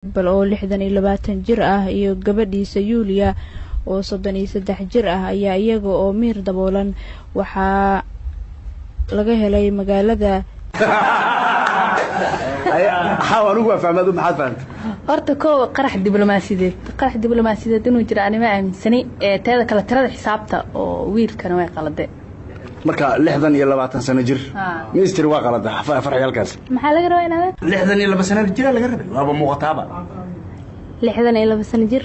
bal oo 26 jir ah iyo gabadhiisa Yulia oo 33 jir ah ayaa iyaga oo miir daboolan waxa laga helay magaalada xawaanugu fahmadu maxaad fahamtay horta koow qarax diblomaasiyadeed inuu jiro anima aaminsani teeda kala tirada xisaabta oo wiilkana way qalade marka 26 sano jir ministry waa qalada farxiyalkaas maxaa laga rabaa inaad 62 sano jir laga rabay waaba muuqataaba 62 sano jir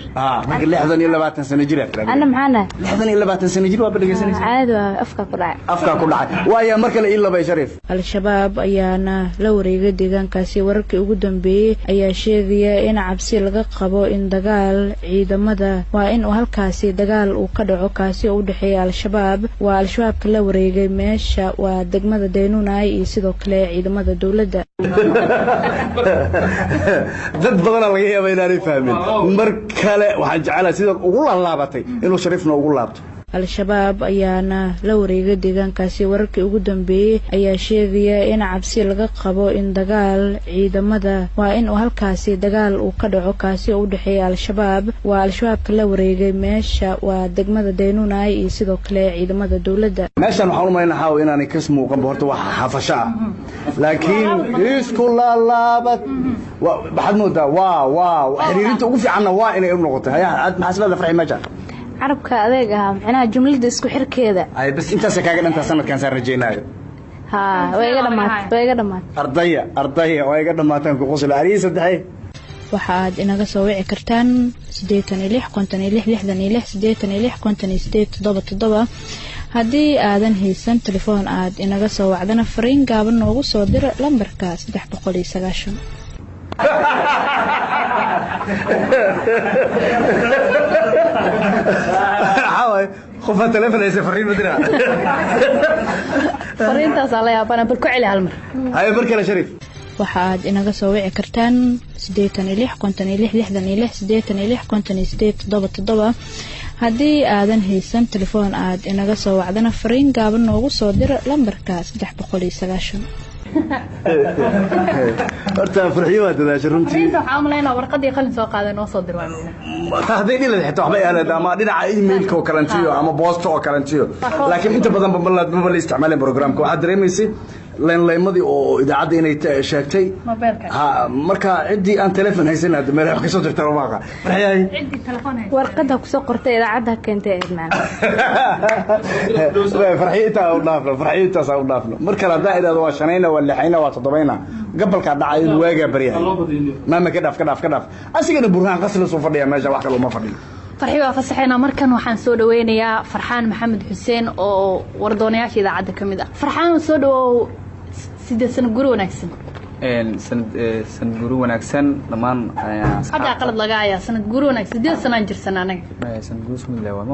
marka 26 sano jir ana maxana 26 sano jir waa badhageysanaysa caadi afka ku dhacay waaya marka la ilaa bay Shariif al-shabaab ayaana la wareegay deegaankaasi wararkii ugu dambeeyay ayaa sheegaya in cabsi laga qabo in dagaal ciidamada waa in halkaasi dagaal uu ka dhaco kaasi oo u dhaxeeya al-shabaab waa al-shabaabka la wareegay meesha waa degmada Daynuunay iyo sidoo kale ciidamada dawladda dad badan laga yaabay inay fahmaan mar kale waxaan jecelahay sida ugu laabatay inuu Shariifna ugu laabto al-shabaab ayaana la wareegay deegaankaasi wararkii ugu dambeeyay ayaa sheegaya in cabsi laga qabo in dagaal ciidamada waa in halkaasi dagaal uu ka dhaco kaasi oo u dhaxeeya al-shabaab waa al-shabaabka la wareegay meesha waa degmada Daynuunay iyo sidoo kale ciidamada dawladda meeshan waxaan u maleeyahay inaanay ka muuqan horta wax xafasha laakiin isku laabat waxaad moodaa waa xiriirinta ugu fiicanna waa inay u noqoto aad maxaslada farxi meesha carabka adeeg ah macnaha jumlada isku xirkeeda ay bas intaas kaaga dhantaa sanadkan saan rajeynaayo way iga dhamaatay ardaya way iga dhamaataan ku qosol ariis saddexay waxaad inaga soo wici kartaan 86 haddii aadan haysan telefoon aad inaga soo wacdana fariin gaaban noogu soo dir lambarka 390 حاول خفت تلفن يا سفرين مدينة فرين تصل يا بنا بالكعلي هالمر هاي بركة شريف waxaad inaga soo wici kartaan 86 haddii aadan haysan telefoon aad inaga soo wacdana fariin gaaban noogu soo dir lambarka 390 horta farxiyo dadaashay runtii inta xaamleena warqadii qalin soo qaadan oo soo dir waa tahdii la xito waxba yaala ama dhinaca emailka oo kalantiyo ama post oo kalantiyo laakiin inta badan ma la isticmaalin programka waxa dareemaysay laymadii oo idaacada inay sheegtay marka cidii aan telefoon haysanad meel wax ka soo dirtay waaqa farxiyay cidii telefoon hay warqada ku soo qortay idaacada keentay idmaan farxiyta oo dhaafno marka la daa'irada waa shanayna waa lixayna waa toddobayna gabalka dhacay waaga bariyahay maama ka dhaaf asigana burhaan qasla soo fadhiya meesha wax kale uma fadhiyo farxiyo fasaxayna markan waxaan soo dhaweynayaa Farxaan Maxamed Xuseen oo wardoonayaasha idaacada kamid ah Farxaan soo dhawow sideesan guru wanaagsan sanad guru wanaagsan dhamaan hadda qalad laga ayaa sanad guru wanaagsan sideed sano jirsan anaga sanad guru ismidlaa waa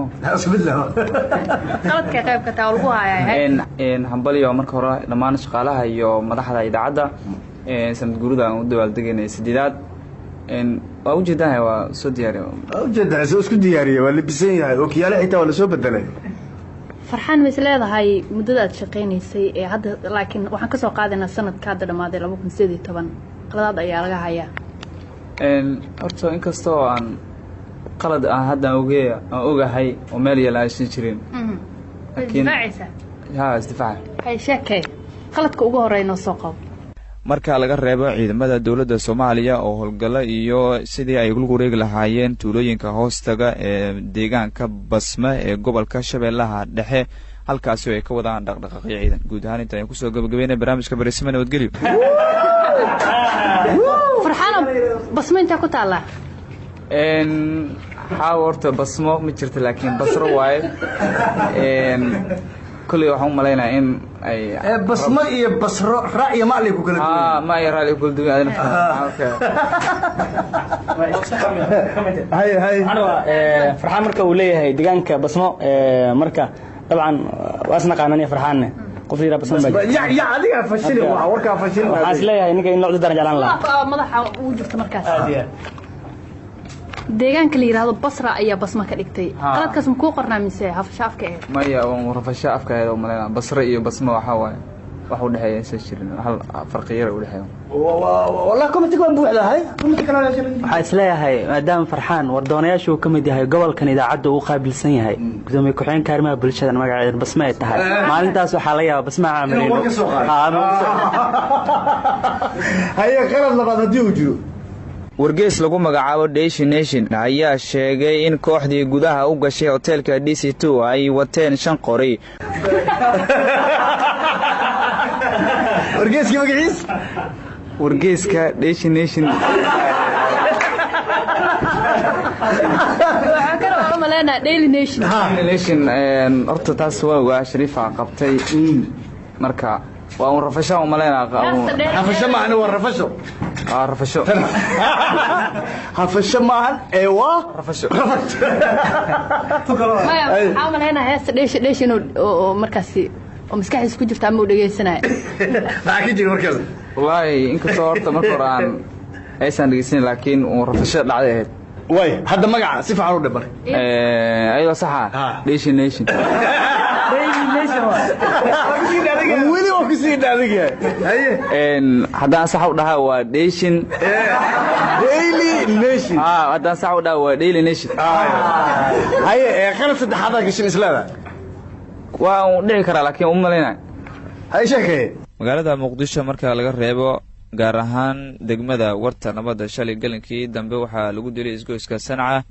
qaladka qayb ka taa lagu hayaa hambaliyo marka hore dhamaan shaqaalaha iyo madaxda idaacada sanad guruda aan u dabaaldegay sideedaad waa u jeedaa waa soo diyaariyo isku diyaariyo waa labisan yahay oo kiyaale xitaa wala soo bedelay Farxaan mis leedahay muddada aad shaqeynaysay ee hadda laakiin waxaan ka soo qaadanaa sanadka hadda dhamaaday 2018 qaladaad ayaa laga hayaa horta inkastoo aan qalad aan hadda ogahay oo meel yala aysan jirin laakiin isdifaac hay sheekay qaladka ugu horeeyna soo qabo marka laga reebo ciidamada dawladda Soomaaliya oo howlgala iyo sidii ay ugu wareeg lahaayeen tuulooyinka hoostaga ee deegaanka Basma ee gobolka Shabeellaha Dhexe halkaas oo ay ka wadaan dhaqdhaqaaqyo ciidan guud ahaan inta ay ku soo gabagabeeyeen barnaamijka Barisima nabadgelyo Farxaan Basma inta ku taala horta Basmo ma jirto laakiin Basro waaye كل يوم ملاينا إن أي بسمة إيه بسرة رأي ما عليك كل ما يرأي كل دنيا أنا هاي أنا فرحان مركا وليه هاي دجانك بسمة مركا طبعا واسنا قانونية فرحان قصيرة بسمة يا عليها فشل ووركا فشل أصلها إنك إنه درجة جلان لا مضح وجبت مركز deegaanka la yiraahdo Basra ayaa basma ka dhigtay qaladkaas ma ku qornaa mise hafshaafka maya oo rafashaafka oo maleena Basra iyo basma waxa waaye wax u dhaxeeya insa jirin hal farqi yar u dhaxeeyo والله كومنتي كان بوحده هاي كومنتي كان waxaa isleeyahay maadaama farxaan wardoonayaashu ka mid yahay gobolkan idaacadda uu qaabilsan yahay gudoomiye ku-xigeenka arrimaha bulshada magaceeda basma ay tahay maalintaas waxaa laga yaabaa basma caamileyno هاي qalad labaad hadii uu jiro wargeys lagu magacaabo Daily Nation ayaa sheegay in kooxdii gudaha u gashay hotelka DC2 ay wateen 5 qori wargeyska magaciis wargeyska Daily Nation waxaa kale oo malena Daily Nation horta taas waa Shariifa qabtay marka waa un rafasho malena rafasho ma ana waa rafasho rafasho rafasho ma ee waa rafasho waxaa malena heesta Daily oo markaasi oo maskaxdiisa ku jirta ama u dhageysanayo maxaa ka jira markaas wallahi inkastoo horta marka hore aan aysan dhageysan laakiin uu rafasho dhacday ahayd way hadda magaca si fiican u dhabar ayadoo saxa Daily Nation weli oo ku sii dhaadiga haye haddaan sax u dhahaa waa Daily Nation haddaan sax u dhahaa waa Daily Nation haye qalad saddexaad ka shin islaada waa uu dhici karaa laakiin uma maleynaa hay sheekay magaalada Muqdisho marka laga reebo gaar ahaan degmada warta nabadda shalay galinkii dambe waxaa lagu dilay isgoyska Sanca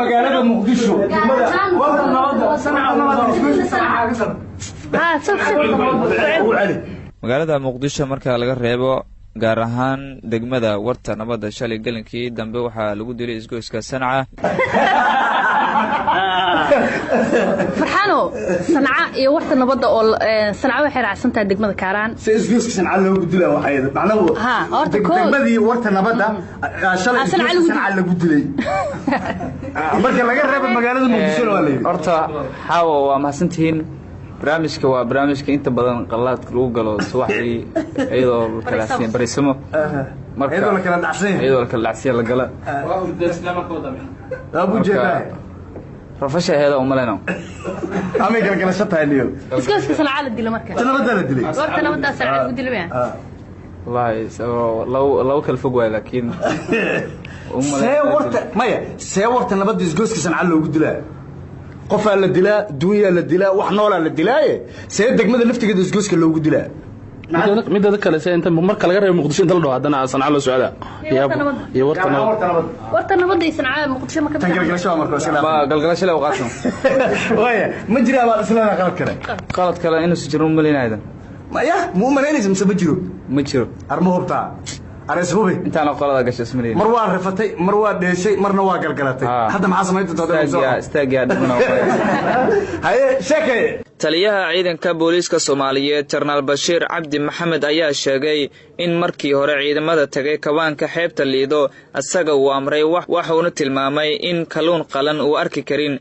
magaalada Muqdisho magaalada Muqdisho marka laga reebo gaar ahaan degmada warta nabadda shalay galinkii dambe waxaa lagu dilay isgoyska Sanca farxano Sanca iyo warta nabadda oo Sanca waxay raacsan tahay degmada Kaaraan isgoyska Sanca loogu dilay waxay macnaheedu horta degmadii warta nabadda shalay Sanca lagu dilay marka laga reebo magaalada Muqdisho waa leeyahay horta xawo waa mahadsantihiin barnaamijka waa barnaamijka inta badan qalaadka lagu galo subaxdii iyadoo kala siin barismo marka iyadoo la kala dhacsan la gala abu jeedaa rafasha heeda umalena ama kala shatahay niyo isgoyska Sanca la dilay marka nabadda la dilay warta nabadda Sanca lagu dilay wallahi law kala fog way laakiin see warta nabadda isgoyska Sanca loogu dilaa qof la dilaa duunya la dilaa wax nool la dilaaye see degmada laftigeeda isgoyska loogu dilaa midda kale see inta marka laga reebo Muqdisho inta la dhaw hadana Sanca loo socda iyo warta nabadda Sanca Muqdisho ma ka galgalasho marka ma galgalasho loo qaato waya ma jira baa isla qalad kale inuu si jiro maleynaydan maya mu maleynaysa mise ma jiro armo hubta areesbubi intaan qolada gashay ismaleeyay mar waa rifatay mar waa dheeshay marna waa galgalatay hadda maxaa sameeyay istaagiya haye sheekay taliyaha ciidanka booliiska Soomaaliyeed General Bashiir Cabdi Maxamed ayaa sheegay in markii hore ciidamada tagay kawaanka xeebta Liido asaga uu amray wax uu tilmaamay in kalluun qalan uu arki karin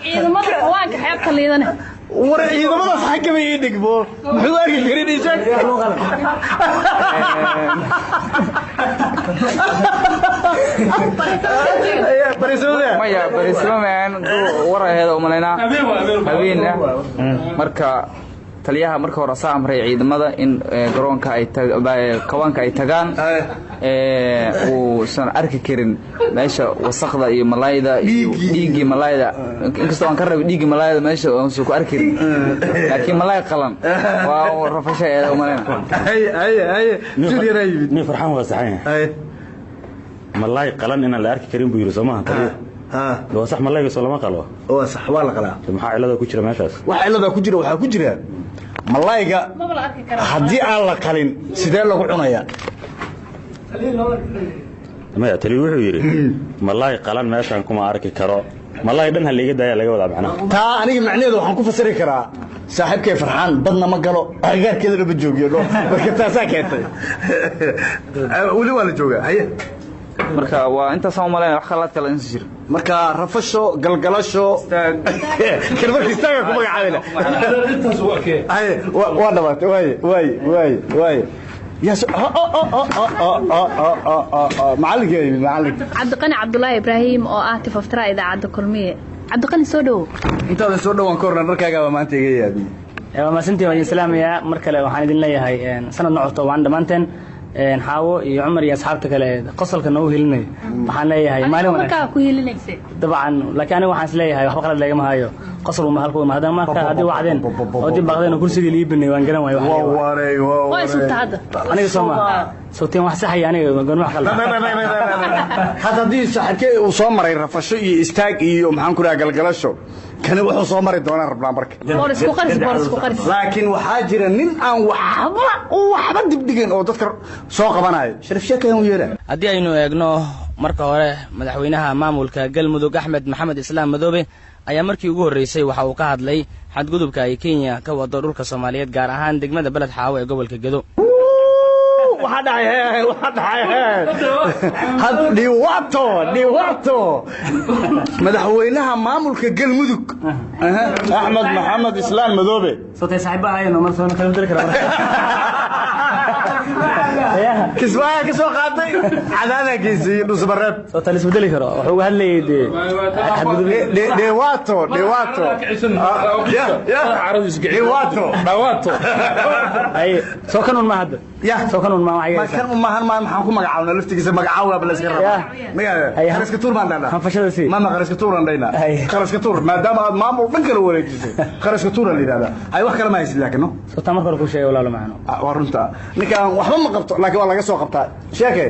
ciidamada kawaanka xeebta Liidana war ciidamada xakamay ii dhigbo muxuu arki karin isag barismo maan waraheeda umaleyna habeen marka taliyaha marka hore saa amray ciidamada in garoonka ay kawaanka ay tagaan uu san arki karin meesha wasaqda iyo malaayda iyo dhiigii malaayda inkastoo aan ka rabay dhiigii malaayda meesha oo soo ku arki karin laakiin malaay qalan waa rafasha ee umaleyna ni farxan waa saxan malaay qalan in la arki karin buu yiri Soomaha taliya loo sax malaayga soo lama qalo oo sax waa la qalaa maxaa cilada ku jira meeshaas waxa ku jira malaayga haddii aan la qalin sidee lagu cunayaa ma taliya wuxuu yiri malaay qalan meeshan kuma arki karo malaay dhan hal iga daaya laga wada macnaha taa aniga macnaheedu waxaan ku fasiri karaa saaxiibkay farxaan badna ma galo agagaarkeeda laba joogiyo marka taasaa keentay wali waa la joogaa haye marka waa intaas aan umaleynaya wax kalaad kale insi jir marka rafasho galgalasho kalmarkii istaaga ku magacaabina intaas waa kee waa dhawaatay way يا معلق عبد القني عبد الله إبراهيم أو أعتف أفترى إذا عد كلمية عبد القني سودو أنت هذا سودو وانكورنا نركع ما أنت جاي هذه ما سنتي وين سلام يا مركلة وحنا دين لي هاي سنة نعطى وعند مانتن نحاو يا عمر يا أصحابك كله قصل كانوا هيلني وحنا لي هاي ما لهم طبعا لكن أنا وحنا لي هاي وحنا لي ما هاي قصروا ما هالكون ما هذا ما كان هذه وعدين ودي بغداد وكل شيء اللي يبني وانقلنا واري واي صوت هذا أنا سوما صوتين واحد صحي يعني قول ما خلنا هذا دي صحكي وصامر يرفشوا يستاق يوم حنكون قلقلشوا كان وحو صامر دونا ربنا برك بورس كوقرس لكن وحاجر نين أن وحبا دبدقين أو تذكر سوق بناي شرف شكا يوم يرى هدي أينو يقنو مركا هوري مدحوينها مامولكا قلمدوق أحمد محمد إسلام مدوبي ayaa markii ugu horeysay waxa uu ka hadlay xadgudubka ay Kenya ka wado dhulka Soomaaliyeed gaar ahaan degmada Balad Xaawo ee gobolka Gedo waxa dhacay had dhiwato madaxweynaha maamulka galmudug Ahmed Maxamed Islaan Madoobe soo saaxiibahaayno mar soo kala diri karaa kisbaa ka soo qaaday cadaadkiisi dhusbareed soo talis bedeli karo wuxuu hadlayay dhiwato ay soo kanun ma hadda ya soo kanun ma ma kan ma maxaan ku magacaawna laftigiisa magacaawna bal iska rabaa qaraska tuur baan dhahnaa fashada si ma qaraska tuur aan dhaynaa qaraska tuur maadaama aad maamul dhan kala wareejisay qaraska tuur la yiraahdaa ay wax kala ma haysid laakiin no soo tamar kale ku sheegay walaalo macno waa runta ninkaan waxba ma qabto laakiin waa laga soo qabtaa sheekay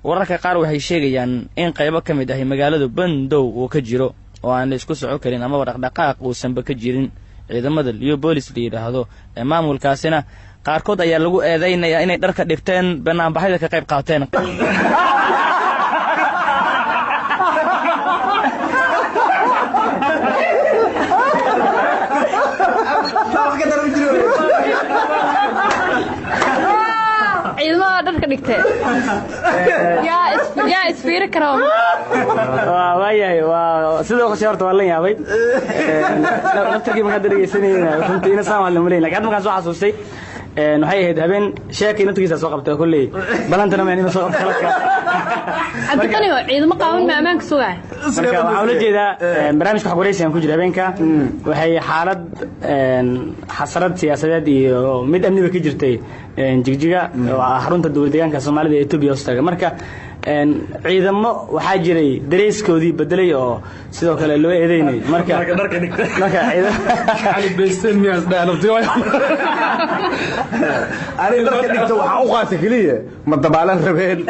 wararka qaar waxay sheegayaan in qaybo ka mid ah magaalada Bandow uu ka jiro oo aan la isku socon karin ama dhaqdhaqaaq uusan ba ka jirin ciidamada iyo booliis la yiraahdo ee maamulkaasina qaarkood ayaa lagu eedeynaya inay dharka dhigteen banaanbaxyada ka qayb qaateen ciidamada dharka dhigtay yaa isfiiri karo waayahay waa sidoo qorshe horta waa la yaabay naftarkii markaa dhageysanayna runtii ina saan wala mulay laakiin markaan soo xasuustay waxay ahayd habeen sheekay naftigiisa soo qabtay kulli balantana ma inuu soo qabtay hadkani ciidamo qaawan ma amaanka sugaa marka waxa la jeedaa barnaamijka xogwareysiga ku jira habeenka waxay xaalad xasarad siyaasadeed iyo mid amniga ka jirtay jigjiga xarunta dowladda deegaanka Soomaalida ee Itoobiya hoostaga marka ciidamo waxa jiray dareeskoodii bedelay oo sidoo kale loo eedeynay marka Ali Beesteen miyaas dhaanabtay ani dharka dhigto waxa u qaatay kaliya ma dabaalan rabeen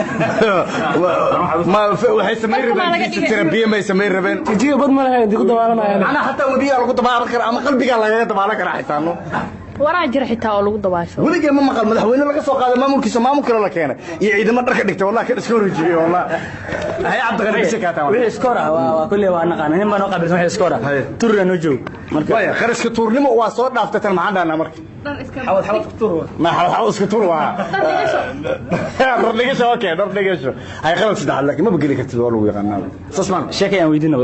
ma waxay sameeyeen rabeen terabiya ma sameeyeen rabeen jigjiga bad ma lahayn dib u dabaalanayaan ana hatta wadiga lagu dabaalan kara ama qalbiga laga dabaalan kara xitaa no waraa jira xitaa oo lagu dabaasho waliga ma maqal madaxweyne laga soo qaaday maamulkiisa maamul kale la keenay iyo ciidamo dharka dhigtay wallahi ka iska horjeeyay wallahi hay Cabdiqani Bisakaata wixii iskoora waa kulli waa naqaan in baan oo qabilsan wixii iskoora turna noo joog marka way kharaska tuurnimo waa soo dhaaftay tan maxaan dhaana marka xawad tuur ma xawad iska tuur waa dhigasho okay dhigasho hay qalad saddex laakiin ma bageli kartid waa lagu yaqaanaa sasman sheekay aan weydiino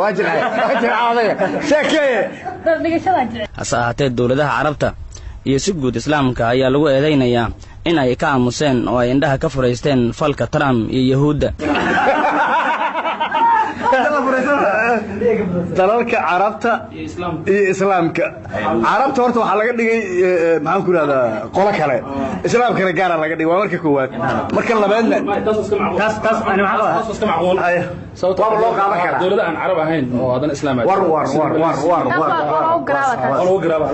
waajil sheekay dhigashada asaatee dawladaha Carabta iyo si guud Islaamka ayaa lagu eedeynayaa in ay ka aamuseen oo ay indhaha ka fureysteen falka Trump iyo Yahuuda dalalka Carabta iyo Islaamka Carabta horta waxa laga dhigay maxaan ku raahdaa qolo kale Islaamkana gaar ah laga dhigay waa marka koowaad marka labaadna taas ani waxa iska macquul sababtoo loo qaadan kara dawladda aan Carab ahayn oo hadan Islaamay war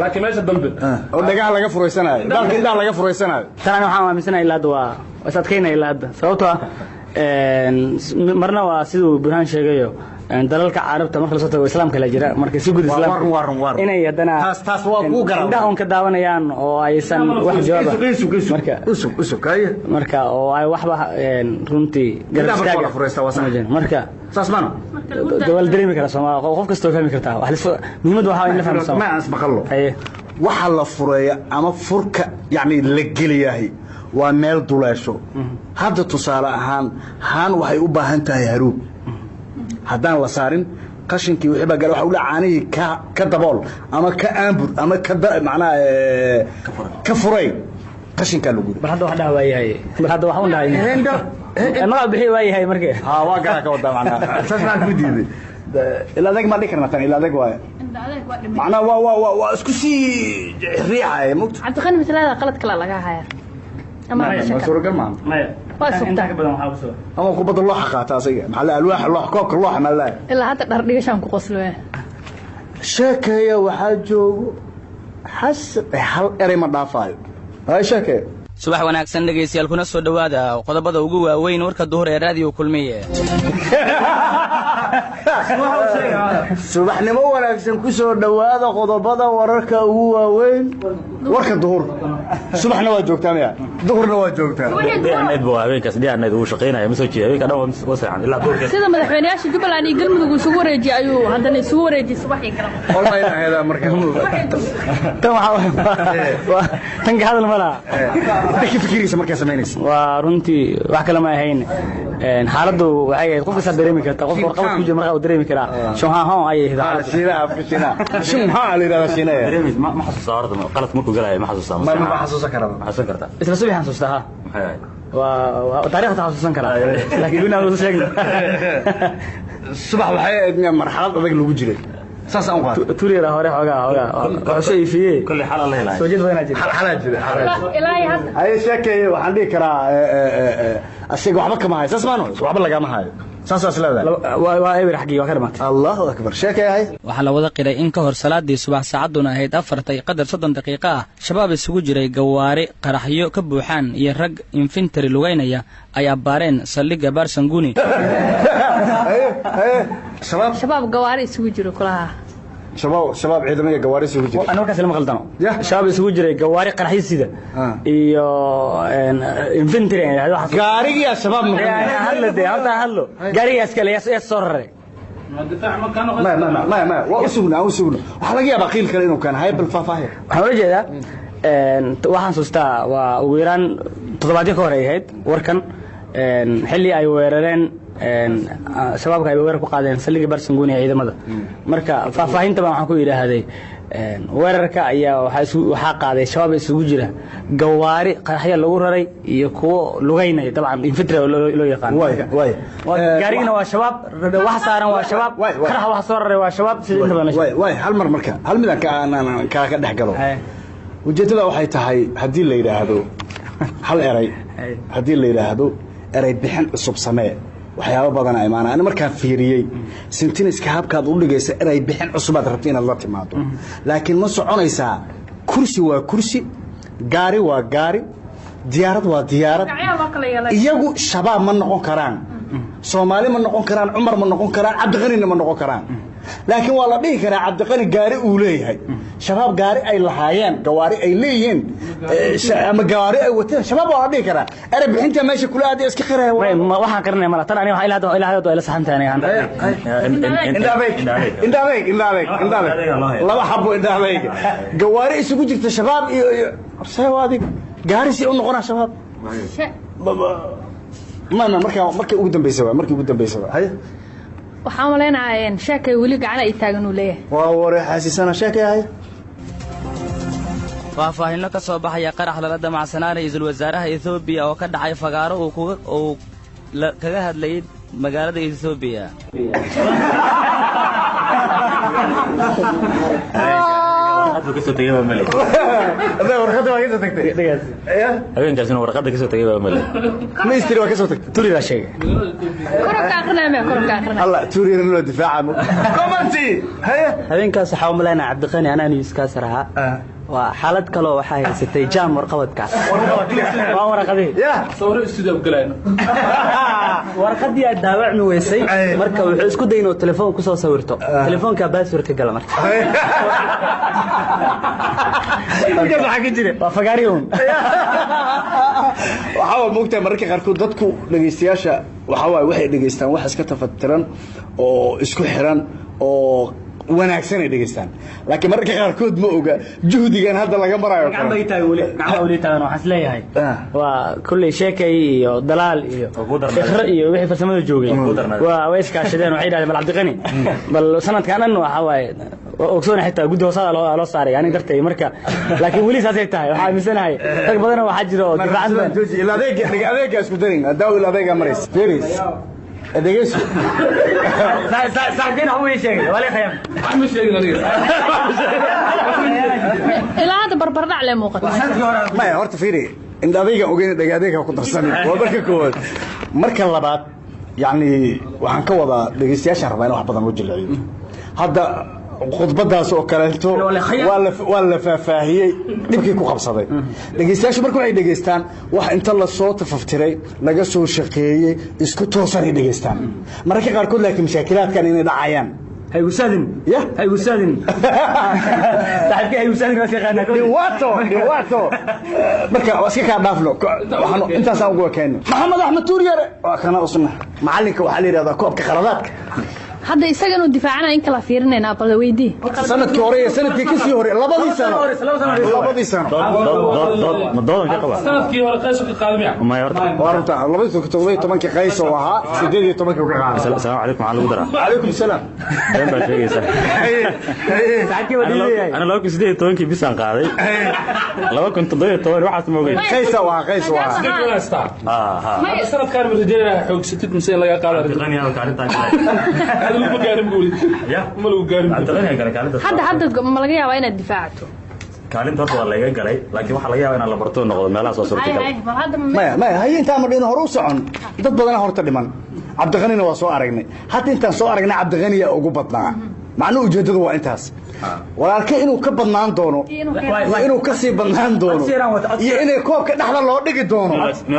laakiin meesha dambe oo dhagaha laga fureysanayo dalka inta laga fureysanayo tan waxaan aaminsanahay ilaa waa wasadkeenay ilaa sababtoo marna waa sidoo burhaan sheegayo dalalka Carabta marka la soo tago Islaamka la jira marka si guud Islaam inay hadana taas waa ku garan indhaha ka daawanayaan oo aysan wax jawaab marka oo ay waxba runtii garabskaaga marka saasman dawal dareemi kara Soomaaliya qof kasto fahmi kartaa wax muhiimad waxa in la fahmo ma asbaqalo waxa la fureeyo ama furka yani la geliyahay waa meel duleesho hadda tusaale ahaan haan waxay u baahan tahay haruub haddaan la saarin qashinkii wixii baa gal waxa u dhacaanihii ka dabool ama ka aambur ama ka macnaa ka furay qashinka lagu bar hadda wax dhaha waayahay bar hadda wax u dhahay ma bixi waayahay markii waa gaar ka wada macnaa saasaan ku diiday ila adag ma dhikarna tan ila adag waa macnaa waa isku sii riixay mugta cabdiqani mislaada qalad kala laga haya ama suuragal ma inta ka badan waxa soo ama ku badal loo xaqaata asiga maxaa alwaax loo koobka loo xamalay ilaa hadda dhar dhigashan ku qoslay sheekaya waxa joogo hal eray ma dhaafayo ay sheekay subax wanaagsan dhageystayaal kuna soo dhawaada qodobada ugu waaweyn warka duhur ee raadiyo kulmiye subaxnimo wanaagsan ku soo dhawaada qodobada wararka ugu waaweyn warka duhur subaxna waa joogtaa miya duhurna waa joogtaa diyaarneed buu habeenkaas diyaarneed uu shaqeynaya ma soo jeedo habeenka dhan waa saacad ilaa duhurka sida madaxweynayaasha Jubbaland iyo Galmudug isugu wareejiyay ayuu haddana isugu wareejiyay subaxii kale wallahi heeda marka tan waxa tan ka hadal mala fikirkiisa markaa samaynaysa waa runtii wax kale ma ahayn xaaladdu waxay ahayd qof kasta dareemi karta qof warqabad ku jira markaa uu dareemi karaa shoohaan ay ahayd shiina afkishina shoohaan la yiraahdo shiina dareemi ma xasuusta arda qalad markuu galay ma xasuusta ma xasuusan karaa ma xasuusan kartaa isla subax xasuusta ha maxay waa taariikhda xasuusan karaa laakiin wina uu sheegay subax waxay ahayd marxalad adag lagu jiray saas aan qaad tuuriga hore xogaa waxa soo iifiyay kulli xal la helay soo jeed wayna jira xala jira ilaahay hadda ay sheekay waxaan dhigi karaa asiga waxba kama hayo saas maano waxba laga ma hayo saas leedahay waa eber xaqi waa ka dhamaatay Allahu akbar sheekay waxa la wada qiray in ka hor salaadii subax saacaduna ahayd 4 qadar 30 daqiiqo ah shabaab isugu jiray gawaari qaraxyo ka buuxaan iyo rag infantry lugaynaya ayaa baareen saldhigga Barsanguni shabaab gawaari isugu jiro kulaha shabaab ciidamada gawaari isugu jiray anoo ka salama qaldano shabaab isugu jiray gawaari qaraxyo sida iyo infantry gaariga shabaab hallo gaarigaas kale yaa soo raray ما واسونا waxa laga yaabaa qiil kale inuu kan hayb faafaahay waxaan la jeedaa waxaan sustaa waa ugu yaraan toddobaadyo ka hor ay ahayd warkan xilli ay weerareen shabaabka ay weerar ku qaadeen saldhigga Barsanguni ee ciidamada marka faafaahinta waxaan ku yiraahday weerarka ayaa waxa qaaday shabaab isugu jira gawaari qaraxyo lagu raray iyo kuwo lugaynaya dabcan infantry loo yaqaan way gaarigana waa shabaab wax saaran waa shabaab qarax wax soo raray waa shabaab sidii inta badan way hal mar marka hal mid aan ka dhex galo ujeedada waxay tahay hadii la yiraahdo hal eray hadii la yiraahdo eray bixin cusub samee waxyaabo badan ay maana markaan fiiriyay sentiniska habkaad u dhigaysa eray bixin cusub aad rabto inaad la timaado laakiin ma soconaysa kursi waa kursi gaari waa gaari diyaarad waa diyaarad iyagu shabaab ma noqon karaan Soomaali ma noqon karaan Umar ma noqon karaan Cabdiqani ma noqon karaan laakiin waa la dhigi karaa Cabdiqani gaari uu leeyahay shabaab gaari ay lahaayeen gawaari ay leeyeen ama gaari ay wateen shabaab waa la dhigi karaa eray bixinta meesha kula aad iska qiray waxaan qarnay mala tan aniga ilaa hadda ila saxantaanay indhabeeg laba xabo indhabeeg gawaari isugu jirta shabaab iyo saywaadi gaari si u noqonaa shabaab ما markii ugu dambeysay hay waxaan maleynayaa sheekay wali gacan ay taagan u leeyahay waa wareey xasiisana sheekay hay faahfaahinno ka soo baxaya qarax lala damacsanaa ra'iisul wasaaraha Ethiopia oo ka dhacay fagaaro uu kaga hadlayay magaalada Ethiopia warqadda ka soo tagay baa malay warqadda waa ka soo tagtay habeenkaasina warqadda ka soo tagay baa malay ministry waa ka soo tagtay turiga sheegay korka aqrinaa Allah turiga loo difaaca commenti hay habeenkaas waxa u maleynaa Cabdiqani anaan iska saraha waa xaalad kale oo waxa haysatay jaam warqabadkaas waa warqadii ya sawir studio galayno warqadii aad daawacmi weysay marka wuxuu isku dayno telefoon ku soo sawirto telefoonka password ka gala marka waxa ka jira waa fagaariyoon waxa moogtay marka qaarkood dadku dhageystayaasha waxa waxay dhageystaan wax iska tafatiran oo isku xiran oo wanaagsan ay dhegeystaan laakiin mararka qaarkood ma oga juhdigan hadda laga marayo gacmaha waxaan isleeyahay waa kulley sheekay iyo dalaal iyo ikhra iyo wixii farsamada joogay waa iskaashadeen waxay yidhahdeen bal cabdiqani bal sanadkan dhan waxa waaye ogsoona xitaa guddi hoosaada loo saaray aniga dartay marka laakiin weli saasay tahay waxaa aaminsanahay rag badan waxaa jira oo difaacan adeega isku darin daaw adeega maraysa fiiris adeegayso saacadeen waxuu ii sheegay waa lee khayam ma sheegin adiga ilaa hadda barbardhac lee muuqata maya horta fiiri in adeega ogeyn adeega ku darsanin waa marka koowaad marka labaad yani waxaan ka wadaa dhegeystayaashaan rabaa in wax badan loo jilciyo hadda khudbadaas oo kaleeto waa la faahfaahiyey dhibkii ku qabsaday dhegeystayaashu marka waxay dhegeystaan wax inta la soo tafaftiray laga soo shaqeeyey isku toosan ay dhegeystaan mararka qaarkood laakiin mashaakilaadkan inay dhacayaan hay usaadin hay usaadin saxibkii hay usaadin waa shaqeynaa dhiwaato marka iska kaa dhaafno intaasaan ugu ekeenno maxamed axmed tuuryare waa kana usna macalinka waxaa la yidhahdaa koobka khaladaadka hadda isaga inuu difaacana in kala fiirinayna bal weydii sanadkii hore iyo sanadkii ka sii hore labadii sano ma doodan ka qaba sanadkii hore qayso ka qaadmiya ma horta warta 2017 qays oo ahaa 18 ka qaad assalaamu calaykum aan lagu daraa calaykum salaam been baa sheegaysa ana 2018 bisaan qaaday 2017 waxaas ma ogeyn qays waa sanadkan marjeena xoogsatid mise laga qaado qaniya kaalinta hadda ma laga yaabaa inaad difaacto kaalinta horta waa laga galay laakiin waxa laga yaabaa in la barto noqdo meelaha soo suurtagal maya hay inta ma dhin hore u socon dad badan horta dhiman cabdiqanina waa soo aragnay hadda intaan soo aragnay cabdiqaniya ugu badnaa macnuhu ujeedadu waa intaas walaalka inuu ka badnaan doono inuu ka sii badnaan doono iyo inay koobka dhaxda loo dhigi doono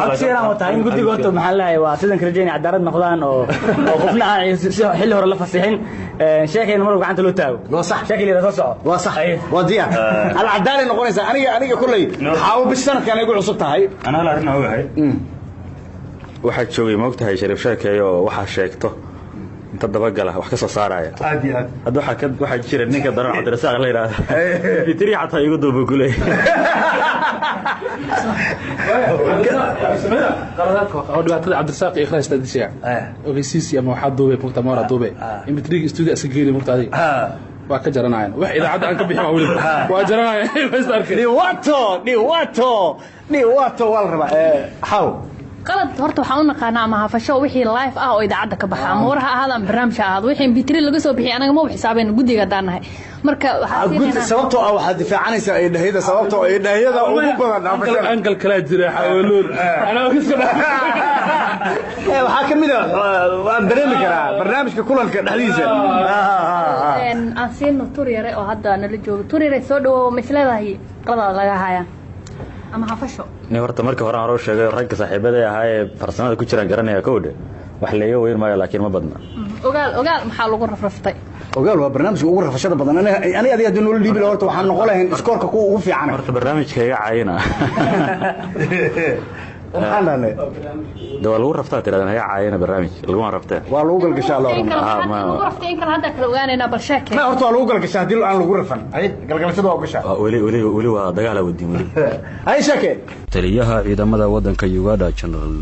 absiiraan wata in guddigoonta maxaa lahaye waa sidan kala jeeni cadaalad noqdaan oo qofna aan xilli hore la fasixin sheekayna maruu gacanta loo taago waa sax sheekayna soo soco waa sax waa diyaar al cadaalad noqonaysa aniga kulay xaawo bis sanadkan igu cusub tahay ana la arrin ogahay waxa joogay moogtahay Shariif Sheekeeyo waxa sheegto inta dabagala wax ka soo saaraya aad hadda waxa jira ninka daran Cabdirasaaq la yiraahdo fitri xataa igu doobo kulay qaladka oo dhibaatada Cabdirasaaq iyo Khaysta dishay ogeysiisi ama waxa duubay punta mara duubay in bitriga studio asgeeli murtaadi waa ka jaranayaan wax idaacada aan ka bixin waa wali waa jaranayaan dhiwaato wal raba haw qalad horta waxaan u naqaanaa ama hafasho wixii live ah oo idaacada ka baxa ama waraha ahaadaan barnaamij ahaad wixii bitri laga soo bixiyay anaga ma xisaabeen gudiga daanahay marka waxa sababtoo ah waxa difaacanaysa ay dhahayda sababtoo ay dhahayada ugu badan hafasho ankal kala jira xawaloon ana iska waxa kamid ah waan dareemi karaa barnaamijka kulanka dhaxdiisa aan siino Turyare oo hadda nala joogo Turyare soo dhawo misleedahay qalad laga haya ama hafasho ni horta markii hore aan hore sheegay ragga saaxiibada ahaa ee farsamada ku jiraan garanaya koodhe wax leeyo weyn maayo laakiin ma badna ogaal maxaa lagu rafraftay ogaal waa barnaamijka ugu rafashada badan ani adiga noo liibil horta waxaan noqon lahayn iskoorka ku ugu fiican horta barnaamijka iga caayina waxaan dhahnay dawal lagu raftaa tiradan iga caayina barnaamij lagu raftaa waa lagu galgashaa Allah ma raftaa in kala hadda kala ogaanayna bal sheekay ma horta waa lagu galgashaa dil aan lagu rafan ay galgalashada waa gashaa wali waa dagaal wadi wali ay sheekay taliyaha ciidamada wadanka Uganda General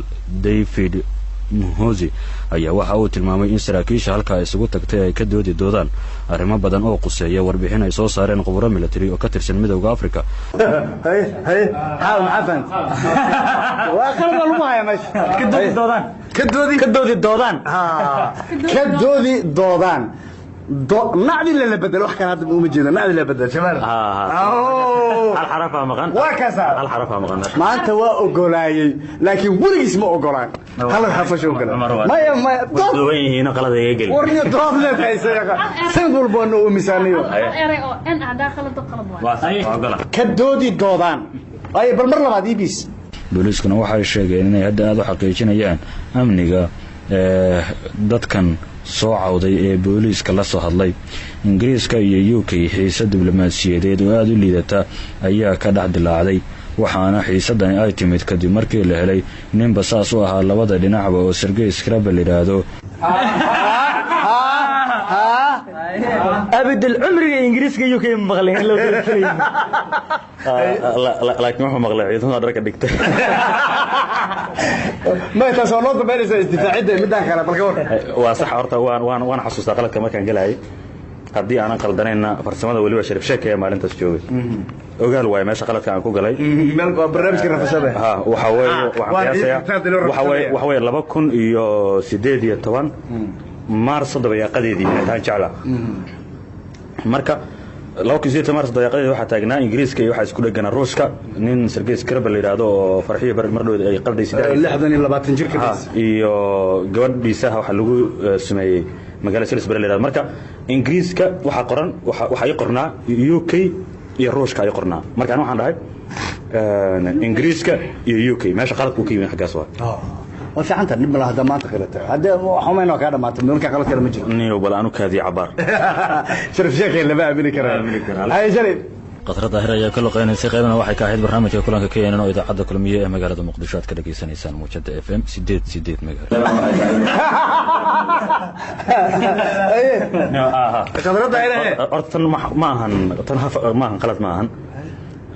David Muhozi ayaa waxa uu tilmaamay in saraakiisha halka ay isugu tagtay ay ka doodi doodaan arrimo badan oo quseeya warbixin ay soo saareen khubaro military oo ka tirsan midowga Afrika haal macafan waa qalad lagu hayaa meesha ka doodi doodaan نعدي اللي بدل واحد كان هذا موجود نعدي اللي بدل شمال الحرف مغان وكذا الحرف مغان ما أنت وأقولاي لكن ولا اسمه أقولاي هلا حفش أقولاي ما دوين هنا قلد يجيل ورني ضرب لك هاي سياقة سنقول بأنه مثالية أنا داخل الدقلب كدودي دودان أي بالمرة بعدي بيس booliiskuna waxay sheegeen inay hadda aad u xaqiijinayaan amniga dadkan soo cawday ee booliiska la soo hadlay Ingiriiska iyo UK xiisad diblomaasiyadeed oo aad u liidata ayaa ka dhax dilaacday waxaana xiisadani ay timid kadib markii la helay nin basaas u ahaa labada dhinacba oo Sergey Scriabin yiraahdo abid العمري ingiriiska UK maqleen loo kala laakiin wuxuu maqlay ciidamada dharka dhigtay ma inta soo loo dambeynaysa isdifaacidda midaan kale balka war waa sax horta waan xasuustaa qaladka markaan galayay haddii aanan qaldanayna farsamada waliba Shariif Sheek ee maalintaas joogay ogaal waay meesha qaladka aan ku galay meel barnaamijka rafashada waxa weeye 2018 maarso dabayaaqadeedii intaan jeclaa marka 2018 maarso dabayaaqadeedii waxaa taagnaa ingiriiska iyo waxaa isku dhegana ruushka nin Sergey Skripal la yiraahdo oo farxiyo mardhood ay qalday 26 jirka iyo gabadhiisa waxa lagu sameeyay magaalada Salisbury la yiraahdo marka ingiriiska waxa qoran waxa ay qornaa UK iyo ruushka ay qornaa marka waxaan dhahay ingiriiska iyo UK meesha qaladku ka yimid xagaas waa وفعلا نبلا هذا ما تقلته هذا حمينا كذا ما تمنون كقلت كلام جل نيو بلا أنو كذي عبار شرف شيخ اللي بقى بني كرام هاي شريف قطر الظاهرة يا كل قينا سيقينا واحد كاحد برنامج كلنا كينا إنه إذا عدى كل مية مقالة مقدشات كده كيسان إنسان موجود FM سديت مقالة قطر الظاهرة أرتن ما هن قلت ما هن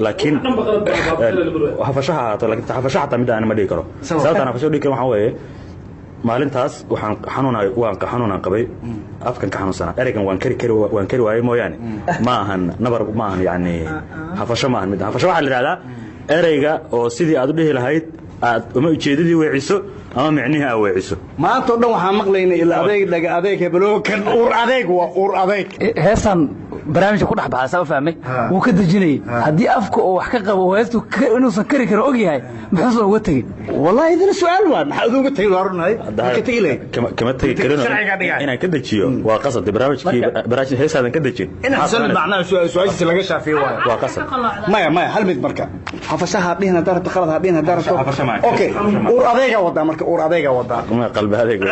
لكن حفشها لكن حفشها تمد أنا ما ديكره سألت أنا حفشوا ديكره محاوية maalintaas waxaan xanuunaan qabay afkan ka xanuunsana ereygan waan kari waayay mooyaane ma ahan nabar ma ahan yani hafasho ma ahan mid hafasho waxa la yiraahdaa ereyga oo sidii aad u dhihi lahayd aad uma ujeedadii weeciso ama micnihi aad weeciso maanta oo dhan waxaan maqlaynay ilaa adeeg hebeloo kan uur adeeg heesan barnaamijka ku dhaxbaxa soo fahmay wuu ka dajinay hadii afka oo wax ka qabo heestu inuusan kari karo og yahay muxuu uga tagay wallahi idin su'aal waa maxaa uga tagay warnay ka tagay kama tagay karino inaan ka dajiyo waa qasad barnaamijka heesaadan ka dajin in xasan macnaa su'aashiisa laga shaafiyo waa qasad maya hal mid marka hafashaha dhihna darta khalad dhihna darta okay uur adeega wada marka uur adeega wada ma qalbi adeega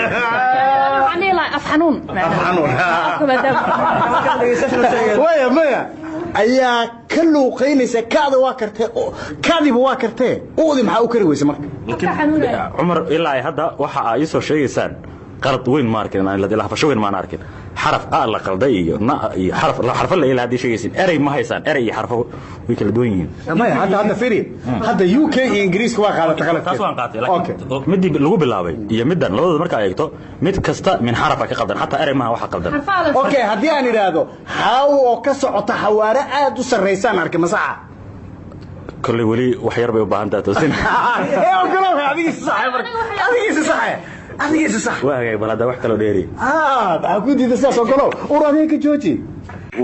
يعني لا أفحنون ويا مايا ayaa ka luuqaynaysa kaada waa kartay kaadiba waa kartay oodi maxaa u kari weysa marka Umar ilaa hadda waxa ay soo sheegaysaan qalad weyn ma arkin aan la hafasho weyn ma arkin xaraf la qalday iyo xaraf la ilaa hadii sheegaysin erey ma haysan erey iyo xarfo way kala duwan yihiin maya hadda firi hadda UK iyo Ingiriiska waa qaadatay qalad taas waan qaatay laakiin mid lagu bilaabay iyo midan labadooda marka ay eegto mid kasta min xarafa ka qaldan hatta erey ma waxa qaldan okay hadii aan iraado haaw oo ka socota xawaare aad u sarreeysan arki masaxa kulli wali wax yar bay u baahan tahay toosin ee ogolow adiga sax adiga sax waagay balada wax kale dheeri ku diiday saas ogolow uraadeenka jooji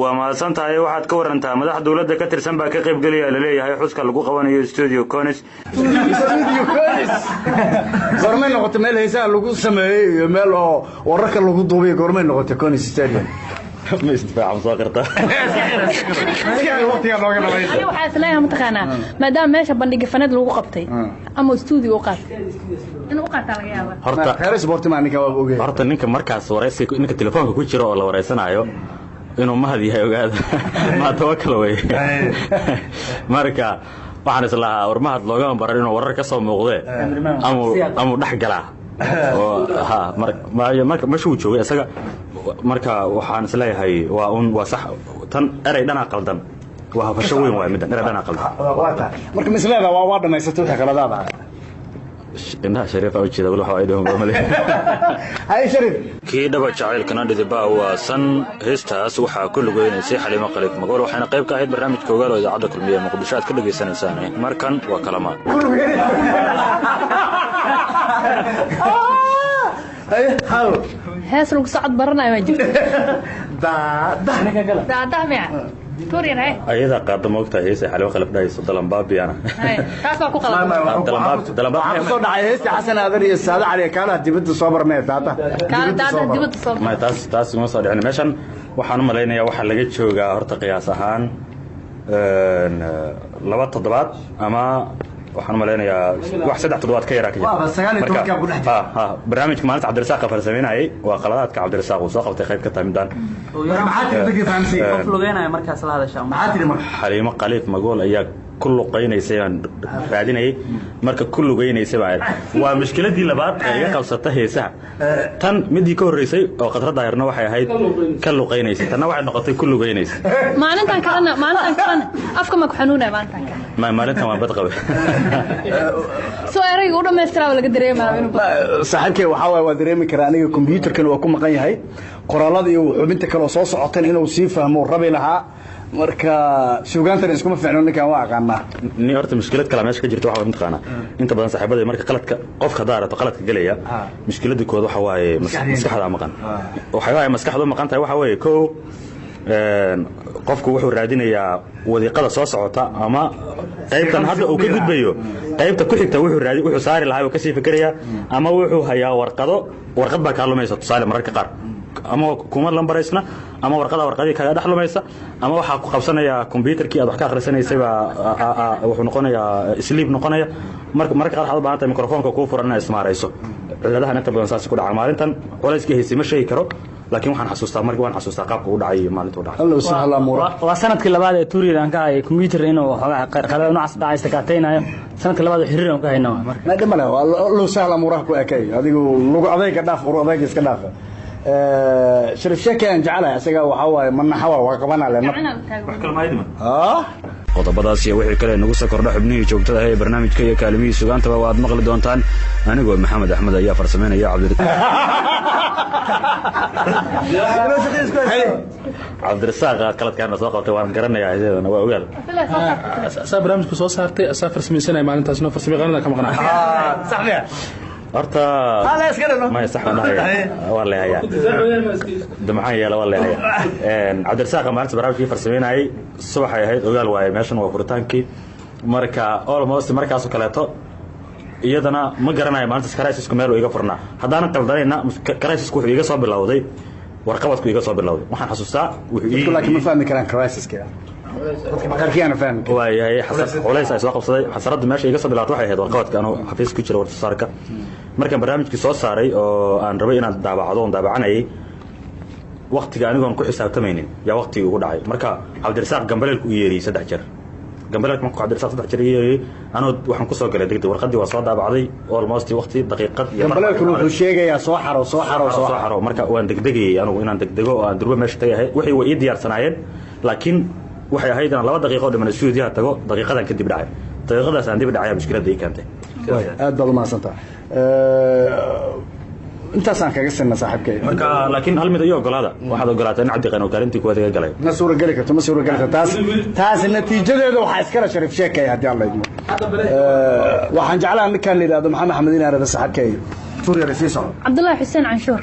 waa maasan tahay waxaad ka warantaa madax dawladda ka tirsan baa ka qayb galaya la leeyahay xuska lagu qabanayo studio Conis gormay noqotay meel heesaa lagu sameeyay meel oo wararka lagu duubay gormay noqotay Conis Stadium ما يستفع مصاقرته أيوة حاسلاها متخانة ما دام ماشى بندق فند لو قبتي أما استوديو وقت أنا وقت على جواب هرتا خير سبورت ما نيكا وجه هرتا نيكا مركز ورئيس نيكا تلفونك كوتشرو ولا ورئيسنا أيوه إنه ما هذه هي وقاعد ما توكل وين مركا waxaan islahaa warmahad looga barar inuu warar ka soo muuqdee ama dhax galaa marka mashuu joogay isaga marka waxaan isleeyahay waa sax tan erey dhana qaldan waa hafasho weyn waa midan erey dhana qaldan marka misleeda waa dhamaysato waxa kala daada inna shariifa u jeeda waxa ay dhaho gormale hay shariif kii dhaba jacaylkana dhidibaa waa san heestaas waxaa ku lugeynayay Xaliimo Qaliif Magool waxaana qayb ka ahayd barnaamijka ogaal oo idaacada kulmiye Muqdisho aad ka dhageysanaysaan markan waa kalamaan هاس لو صعد برنا ما جبت دا مع توري هاي ayada qaado moogta heesay Xaliimo Qaliif dhayso dalan baabiyana taas waa ku qalad dalan baab soo dhacay heestii Xasan Aadan iyo Saad Cali kaala dibadda soo barnay daada dibadda soo ma taas ma soo dhicin meeshan waxaan u maleynayaa waxa laga joogaa horta qiyaas ahaan 2 toddobaad ama waxaan maleynayaa wax 3 toddobaad ka yaraa ka jira barnaamijka maalinta Cabdirasaaq farsameynayay waa qaladaadka Cabdirasaaq uu soo qabtay qayb ka taamidan maxaa tiri fahamsay qof lugeynaya markaas la hadashaa Xaliimo Qaliif Magool ayaa ku luqaynaysay aan raadinayay marka ku lugaynaysay baa waa mushkiladii labaad ee iga qabsata heesaha tan midii ka horeysay oo Khadra Daahirna waxay ahayd ka luqaynaysay tanna waxay noqotay ku lugaynaysay maalintan kalena afka ma ku xanuunay maalintan waan bad qabay soo erayga u dhameystiraw laga dareemayo inuu saaxiibkay waxa waa dareemi karaa aniga computerkan waa ku maqan yahay qoraalada iyo xubinta kale oo soo socotan inuu sii fahmo rabi lahaa marka suugaantan iskuma fiicno ninkan waa aqaanaa ni horta mushkilad kala meesha ka jirto waxa mid qaana inta badan saaxiibada marka qaladka qofka daarato qaladka galaya mushkiladii kood waxa waaye maskaxda maqan waxa waaye maskaxdu maqan tahay waxa waaye qofku wuxuu raadinayaa wadiiqada soo socota ama qaybtan hadda uu ka gudbayo qaybta ku xigta wuxuu saari lahaa oo ka sii fikiraya ama wuxuu hayaa warqad baa ka lumaysa tusaale mararka qaar ama kuma lambareysna ama warqadii kaga dhaxlumaysa ama waxa ku qabsanaya computerkii aad wax ka akhrisanaysay wuxuu noqonayaa sleep noqonaya marka qaar xad baahan tahay mikrofoonka ku furan inaad ismaarayso ciladaha inta badan saas ku dhacay maalintan culayska heysay ma sheegi karo laakiin waxaan xasuustaa qaabka uu dhacay maalinta uu dhacay Allah sahla muura waa sanadkii labaad ee tuuridan ka ay computer inuu qalad noocaas dhacaysta ka taynayo sanadkii labaad xiriir oo ka hayno marka ma dhimale Allah sahla muura ku ekay adigu lugu adayga dhaaf uru adayga iska dhaaf شرف شكا جعلها اسغا waxa way manaxawa waa qabanaa leena wax kale ma idin qodobadaas iyo wixii kale nagu soo kordha xubnihii joogtada ah ee barnaamijka iyo kaalmihii sugaanta waa aad maqli doontaan anigoo Maxamed Axmed ayaa farsameynaya Cabdirasaaq qaladkaana soo qabtay waan garanayaa ayadana waa ogaal asaa barnaamijku soo saartay asaa farsameysanay maalintaas noo farsameyqaanada ka maqnaa saxbiya horta ma saxanahay waa leeyahay damxan yeela waa leeyahay Cabdirasaaq maalinta barnaamijkii farsameynayay subaxay ahayd ogaal waaye meeshan waa furitaankii marka almost markaas oo kaleeto iyadana ma garanayo maalinta crisis-ku meel iga furnaa haddana qaldanayna crisis-ku wuxuu iga soo bilowday warqabadku iga soo bilowday waxaan xasuustaa wuxuu laakiin ma fahmi karaan crisis-ka markiina fahmi waayahay xasan culays ay soo qabsaday xasarada meesha iga soo bilowday waxay ahayd warqabadka anoo xafiis ku jira warsaarka markaan barnaamijkii soo saaray oo aan rabay inaan daabacanayay waqtiga anigoon ku xisaabtamaynin yaa waqtigii ugu dhacay marka Cabdirasaaq Gambaleelku u yeeriyay 3 jeer Gambaleelku markuu Cabdirasaaq 3 jeer yeeriyay anoo waxaan ku soo galay degdeg warqadii waa soo daabacday almost waqti daqiiqad iyo Gambaleelku wuxuu sheegayaa soo xaro marka waan degdegay anigu inaan degdego oo aan durba meesha tagay wixii way ii diyaarsanaayeen laakiin waxay ahayd inaan 2 daqiiqo dhiman stuudiyaha tago daqiiqadan kadib dhacay daqiiqadaas aan dib dhacay mushkiladii keentay aad baad ma santaa intaasaan kaga sinna saaxiibkay marka laakiin hal mid ayuu ogolaada waxaad ogolaataa in Cabdi Qano kaalintii kuwada ka galay ma suura gali karto taas natiijadeedu waxa iskala Sharif Sheekay hadii Allah idmo waxaan jeclaan ninkan leeyahay Maxamed Axmed inaan rada saaxiibkay tuur yar fiiso Cabdullaahi Xuseen Canshuur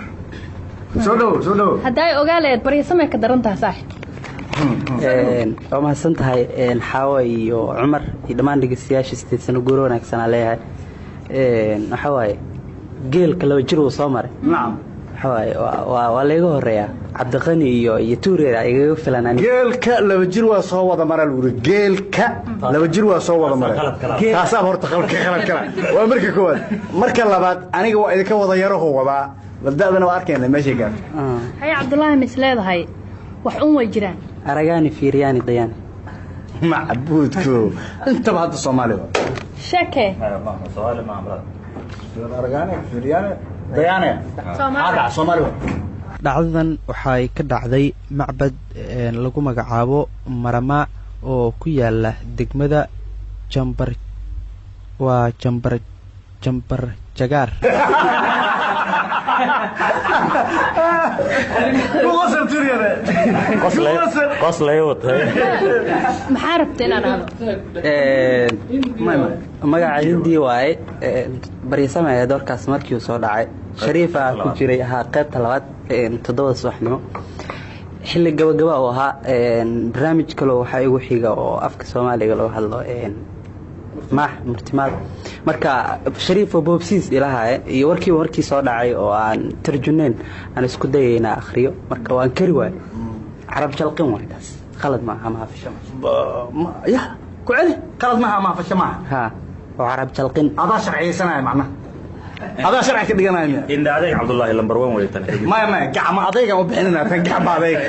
soo dhaw haday ogaaleed bariisamay ka darantaa saaxiib oo ma san tahay xaawa iyo Umar iyo dhamaan dhageystayaasha steedsana goor wanaagsan leeyahay waxa waaye geelka laba jir uu soo maray naam waxa waaye waa leega horeeya Cabdi Qani iyo Tuureeda ayaga filanaan geelka laba jir waa soo wada maray luuri geelka laba jir waa soo wada maray taasa horta khalad kala waa marka koowaad marka labaad aniga waa idinka wada yaraho wadaa wadadana waa arkeenay meesha gaar hay Cabdullaahi misleedahay wax way jiraan aragaani fiiriyani dayaan macbuudku inta baad Soomaaliya shake Soomaali ma amrad aragaani fiiriyani dayaan Soomaaliya dhacdadan waxay ka dhacday macbad lagu magacaabo Marama oo ku yaala degmada Jambar Jagaar qoslay watay maxaa rabteen aan magaca hindii waaye bariisamay doorkaas markii uu soo dhacay Shariifa ku jiray qaybta labaad 7 subaxnimo xilli gabagaba oo ahaa barnaamij kale waxa igu xiga oo afka Soomaaliga loo hadlo murtimaad marka Shariif Boobsiis ilaahay iyo warkii soo dhacay oo aan tarjuneen aan isku dayayna akhriyo marka waan kari waay carab jalqin waay taas qalad ma aha fasho ya ku celi qalad ma aha fasho ma ha oo carab jalqin ada sharciyeysanay macna هذا شرع كدغنا إن أديك عبد الله لمبر 1 ويتن ما قعم أديك أو بحننا تنقعب أديك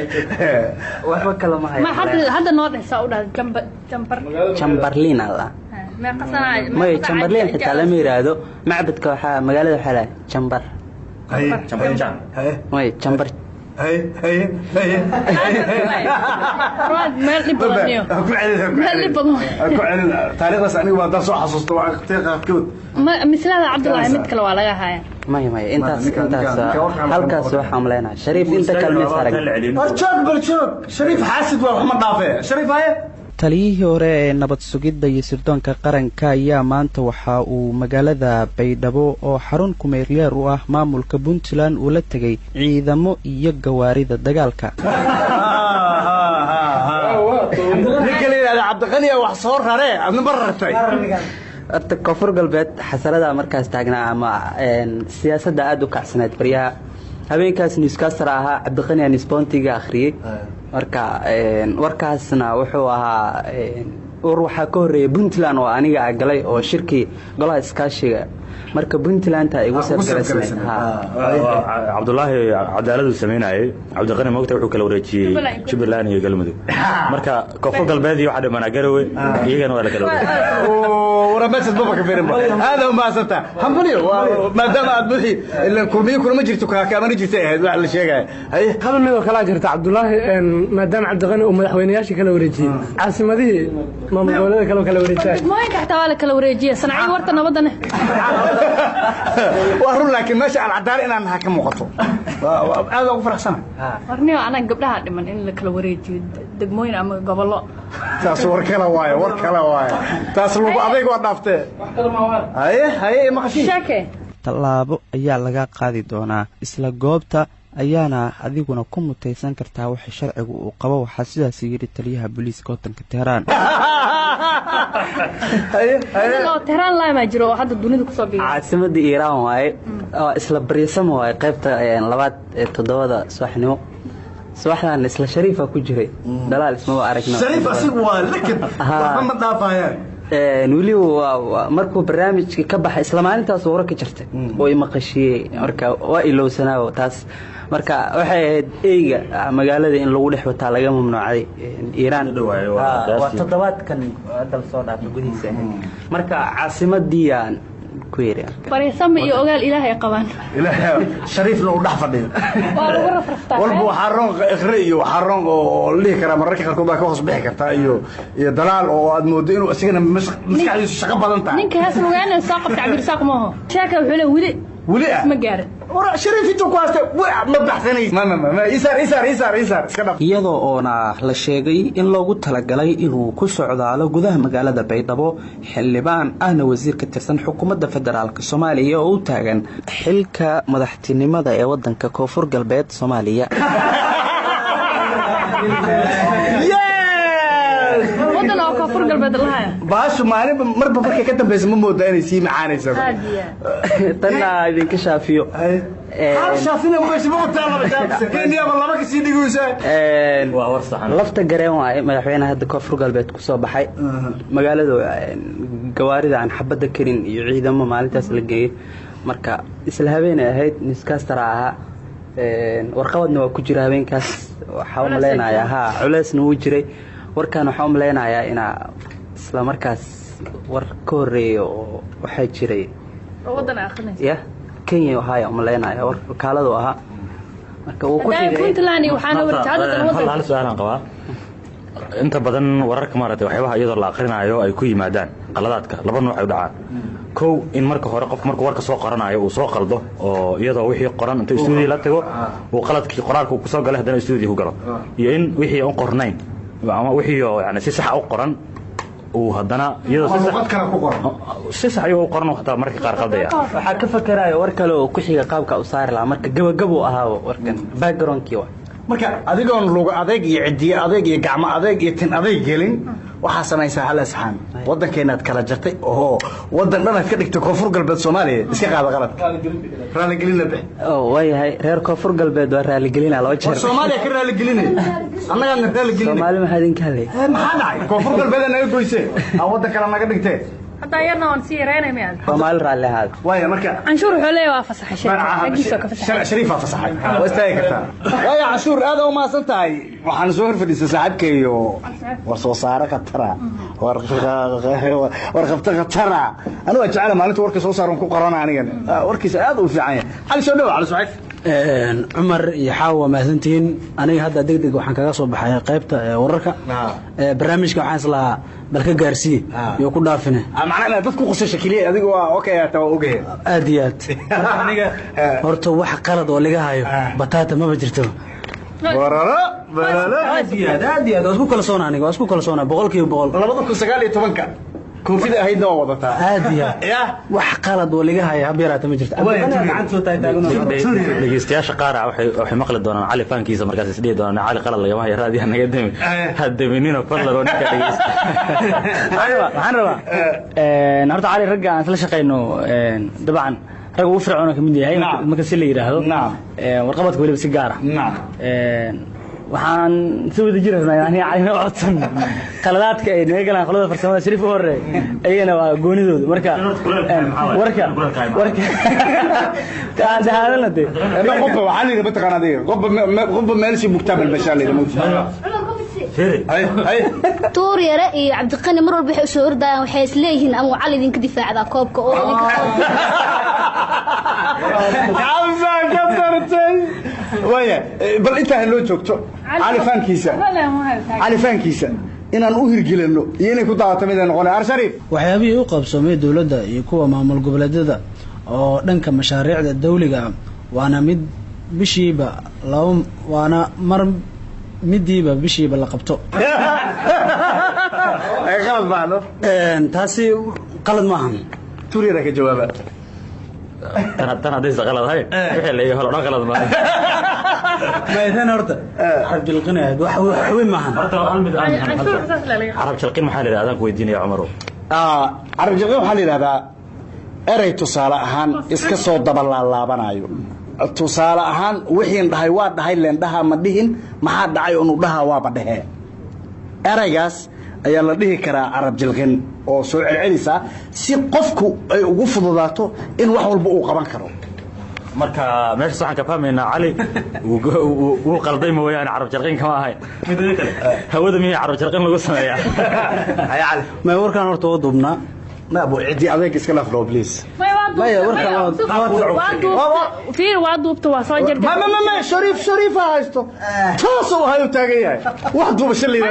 waxba kale ma hayo ما hadda noo dhexsa u dhahay Chamberlain alla ما qasana ma Chamberlain xitaa lama yiraahdo macbadka waxa magaalada waxa la Chamber هاي Chamber هاي meel dhib badan taariikhdaas anigu waan soo xasuusto waqtiga mislada Cabdullaahi mid kale waa laga hayaa maya intaas halkaas waxaan leenahay Shariif inta kalmees arag joog Shariif xaasid waa ma dhaafay Shariif haye taliyihii hore ee nabad sugidda iyo sirdoonka qaranka ayaa maanta waxa uu magaalada Baydhabo oo xarun kumeeryaar u ah maamulka Puntland uu la tagay ciidamo iyo gawaarida dagaalka ninkaleeda Cabdiqani wax soo rare adna barartay arta koonfur galbeed xasarada markaas taagnaa ama siyaasadda aad u kacsaneed bariyaha habeenkaas newscaster ahaa Cabdiqani aan isboontiga akhriyay marka warkaasna wuxuu ahaa waxa ka horeeyay Puntland oo aniga galay oo shirki golaha iskaashiga marka Puntland ay ugu sargareysay Cabdullaahi cadaaladu sameynayay Cabdiqani moogta wuxuu kala wareejiyay Jubbaland iyo Galmudug marka koonfur galbeed iyo waxa dhiman Garowe iyagana waa la kala wareejiyay ورمت بابك فيرم هذا ما سنتا حمبلي ما دام ادبحي الا كومي كل ما جرتو كما جرتي هاد wax la sheegay hay hal mid oo kala jirta Cabdullaahi maadaam Cabdiqani uu madaxweynayaasha kala wareejiyay caasimadii maamulada kala wareejiyay mooyinka xataa waa la kala wareejiyay sanacii warta nabadana waa run laakiin meesha aan cadaal inaan ha ka muuqato aad ugu faraxsan warniyo ana gabdhaha dhiman in la kala wareejiyo degmooyin ama gobollo taas war kala waaye taas lagu adeeg waa dhaaftay haye ma qashin shake talaabo ayaa laga qaadi doonaa isla goobta ayaana adiguna ku mutaysan kartaa waxa sharcigu uu qabo waxa sidaas yiri taliyaha booliiska wadanka Tehran Tehran la ma jiro hadda dunida ku soo biiray caasimadda Iran waaye isla barisamo waaye qaybta labaad ee 7 subaxnimo subaxdan isla Shariifa ku jiray dalaal isma aragno Shariif asigu waa lakad waxa ma dhaafayaan wili markuu barnaamijka ka baxay isla maalintaas oo warka jirtay oo maqashiyay marka waa ilowsanaa taas marka waxay ahayd eeyga magaalada in lagu dhex wataa laga mamnuucay Iran waa toddobaadkan dal soo dhaafay gudihiisa marka caasimadii aan ku yeeray barisama iyo ogaal Ilaahay qabaan Ilaahay Shariifna uu dhax fadhiyo waa lagu rafraftaa walba xarun ikhri iyo xarun oo lii kara mararka qaar koob ka hoos bixi karta iyo dalaal oo aad moodo inuu asigana maskaxdiisu shaqo badan tahay ninka haas lugaana soo qabta Cabdirsaaq ma aha sheeka wuxuu leeyahay wili ma gaarin Shariif intuu ku haastay ma baxsanay ma isar iska dhaf iyadoo oona la sheegay in loogu talagalay inuu ku socdaalo gudaha magaalada Baydhabo xildhibaan ahna wasiir ka tirsan xukuumadda federaalka Soomaaliya oo u taagan xilka madaxtinimada ee wadanka Koonfur Galbeed Soomaaliya wadan oo Koonfur Galbeed lahayn baashu maalin marba markay ka dambayso ma moodaa inay sii macaanayso tanna idinka shaafiyo شافينا وبيسمعوا الطلبة كينيا والله ما كسي دقوسة lafta gareen waaye madaxweynaha hadda koonfur galbeed ku soo baxay magaalada gawaarida aan xabada karin iyo ciidamo maalintaas la geeyay marka isla habeenay ahayd niskaastar ahaa warqabadna waa ku jira habeenkaas waxa uu maleynayaa culeysna uu jiray warkaan waxa uu maleynayaa ina isla markaas war ka horeeyo waxa jiray wadan aakhrinaysa Kenya waxaa umaleynaya war kaaladu aha marka uu ku xigay Puntland waxaana wartaada dalwada hal su'aalan qaba inta badan wararka maaragtay waxyaabaha iyadoo la aqrinayo ay ku yimaadaan qaladaadka laba nooc ay u dhacaan kow in marka hore qof markuu warka soo qoranayo uu soo qaldo oo iyadoo wixii qoran inta studio la tago uu qaladkii qoraalka ku soo galay hadana studio ku galo iyo in wixii aan qornayn ama wixii yani si sax ah u qoran وهدنا يدا سيس أيوة قرن وحتى مركي قار قضية حكى فكرة وركله وكشي قابك أصار لا مركي جبوا أهاو وركن باكجراوند كيوا مركا أديكون لوج أديك يعدي أديك يجمع أديك يتن أديك جيلين وحسنا يسهل أسحان وضن كينات كلا جرتي أوه وضن لنا كدك تكفر قلب الصومالي إسكا هذا غلط رالي قلينا به أوه ويا هاي رير كفر قلب رالي قلينا على وجه الصومالي كر رالي قلينا أنا قال رالي قلينا الصومالي ما هذين كله ما حدا كفر قلب أنا يقول شيء أو وضن كلام ما قدك hadda ayana waan sii yareynaymaa Soomaali raalli ahaad waaya marka canshuur wuxuu leeyahay waa fasaxay shariif fasaxay waa istaagi kartaa waaya canshuur aad u maasan tahay waxaan soo horfadhiisay saaxiibkeeyo war soo saara qatara war qabta qatara anigu waa jecel maalinta warka soo saaran ku qorana anigan warkiisa aad u fiican yahay hal soo dhaw cali suxayf cumar iyo xaawa maasantiin aniga hadda degdeg waxaan kaga soo baxay qaybta wararka barnaamijka waxaan islahaa bal ka gaarsiiye iyo ku dhaafine macnaha dad ku qosasho kaliya adigu waa okay ata waa ogahay aad iyo aad aniga horta wax qalad oo laga hayo bataata ma jirto warara aad iyo aad isku kalsoon aniga waa isku kalsoon 100% 2019 koofida ahaydna waa wadataa aad iyo wax qalad oo laga hayo habeeraata ma jirto dhegeystayaasha qaar waxay maqli doonaan cali faankiisa markaas is dhihi doonaan cali qalad lagama hayo raadiyaha naga dami hadaminina fadlan oo ninka dhegeysta waxaan rabaa horta cali ragga aan isla shaqeyno dabcan rag ugu fircoon ka mid yahay marka si la yiraahdo warqabadka waliba si gaar ah waxaan soo wada jirnaa yani cayna codsan qaladaadka ay naga galaan qolada farsamada shariif u hore ayana waa goonidooda marka warka taan dahaalnade qofba waxaan idin bataqaanade qofba meelsi muktab al-bashaali tuur yare iyo cabdiqani mar walba waxay soo ordayaan waxay isleeyihiin ama cali idinka difaacda koobka oo waya bal inta loo joogto cali faankiisa inaan u hirgelino iyo inay ku daawato mid ay noqonay Shariif waxyaabihii u qabsoomay dawladda iyo kuwa maamul goboleedyada oo dhanka mashaariicda dawliga waana mid bishiiba mar midiiba bishiiba la qabto ay qalad baano taasi qalad maahan tuuriyada ka jawaaba tan hadday qalad hay wixii la yahay hol qalad maahan ما يثنى هرتا عبد القناة وين معهم عرب شلقين محل هذا كويدين يا عمرو عرب شلقين محل هذا أري تصالة هان إسكسو دبل الله بنايو تصالة هان وحين دهاي واد دهاي لين دها مدهين ما حد دهاي أنو دها وابده أري جاس ayaa la dhihi karaa arab jilqin oo soo celcelisa si qofku ay ugu fududaato in wax walba uu qaban karo marka meesha saxan ka fahmayna cali uu qalday mooyaan arab jilqin kama ahay mid kale hawada miyay arab jilqin lagu sameeyaa ay cali ma warkan horta oo dubna ما أبو عدي أبيك إسكال أفلو بليز ما يورك في وادوب تواصل جرد ما شريف هايستو تواصل هاي وتاجي واحد دوب شلي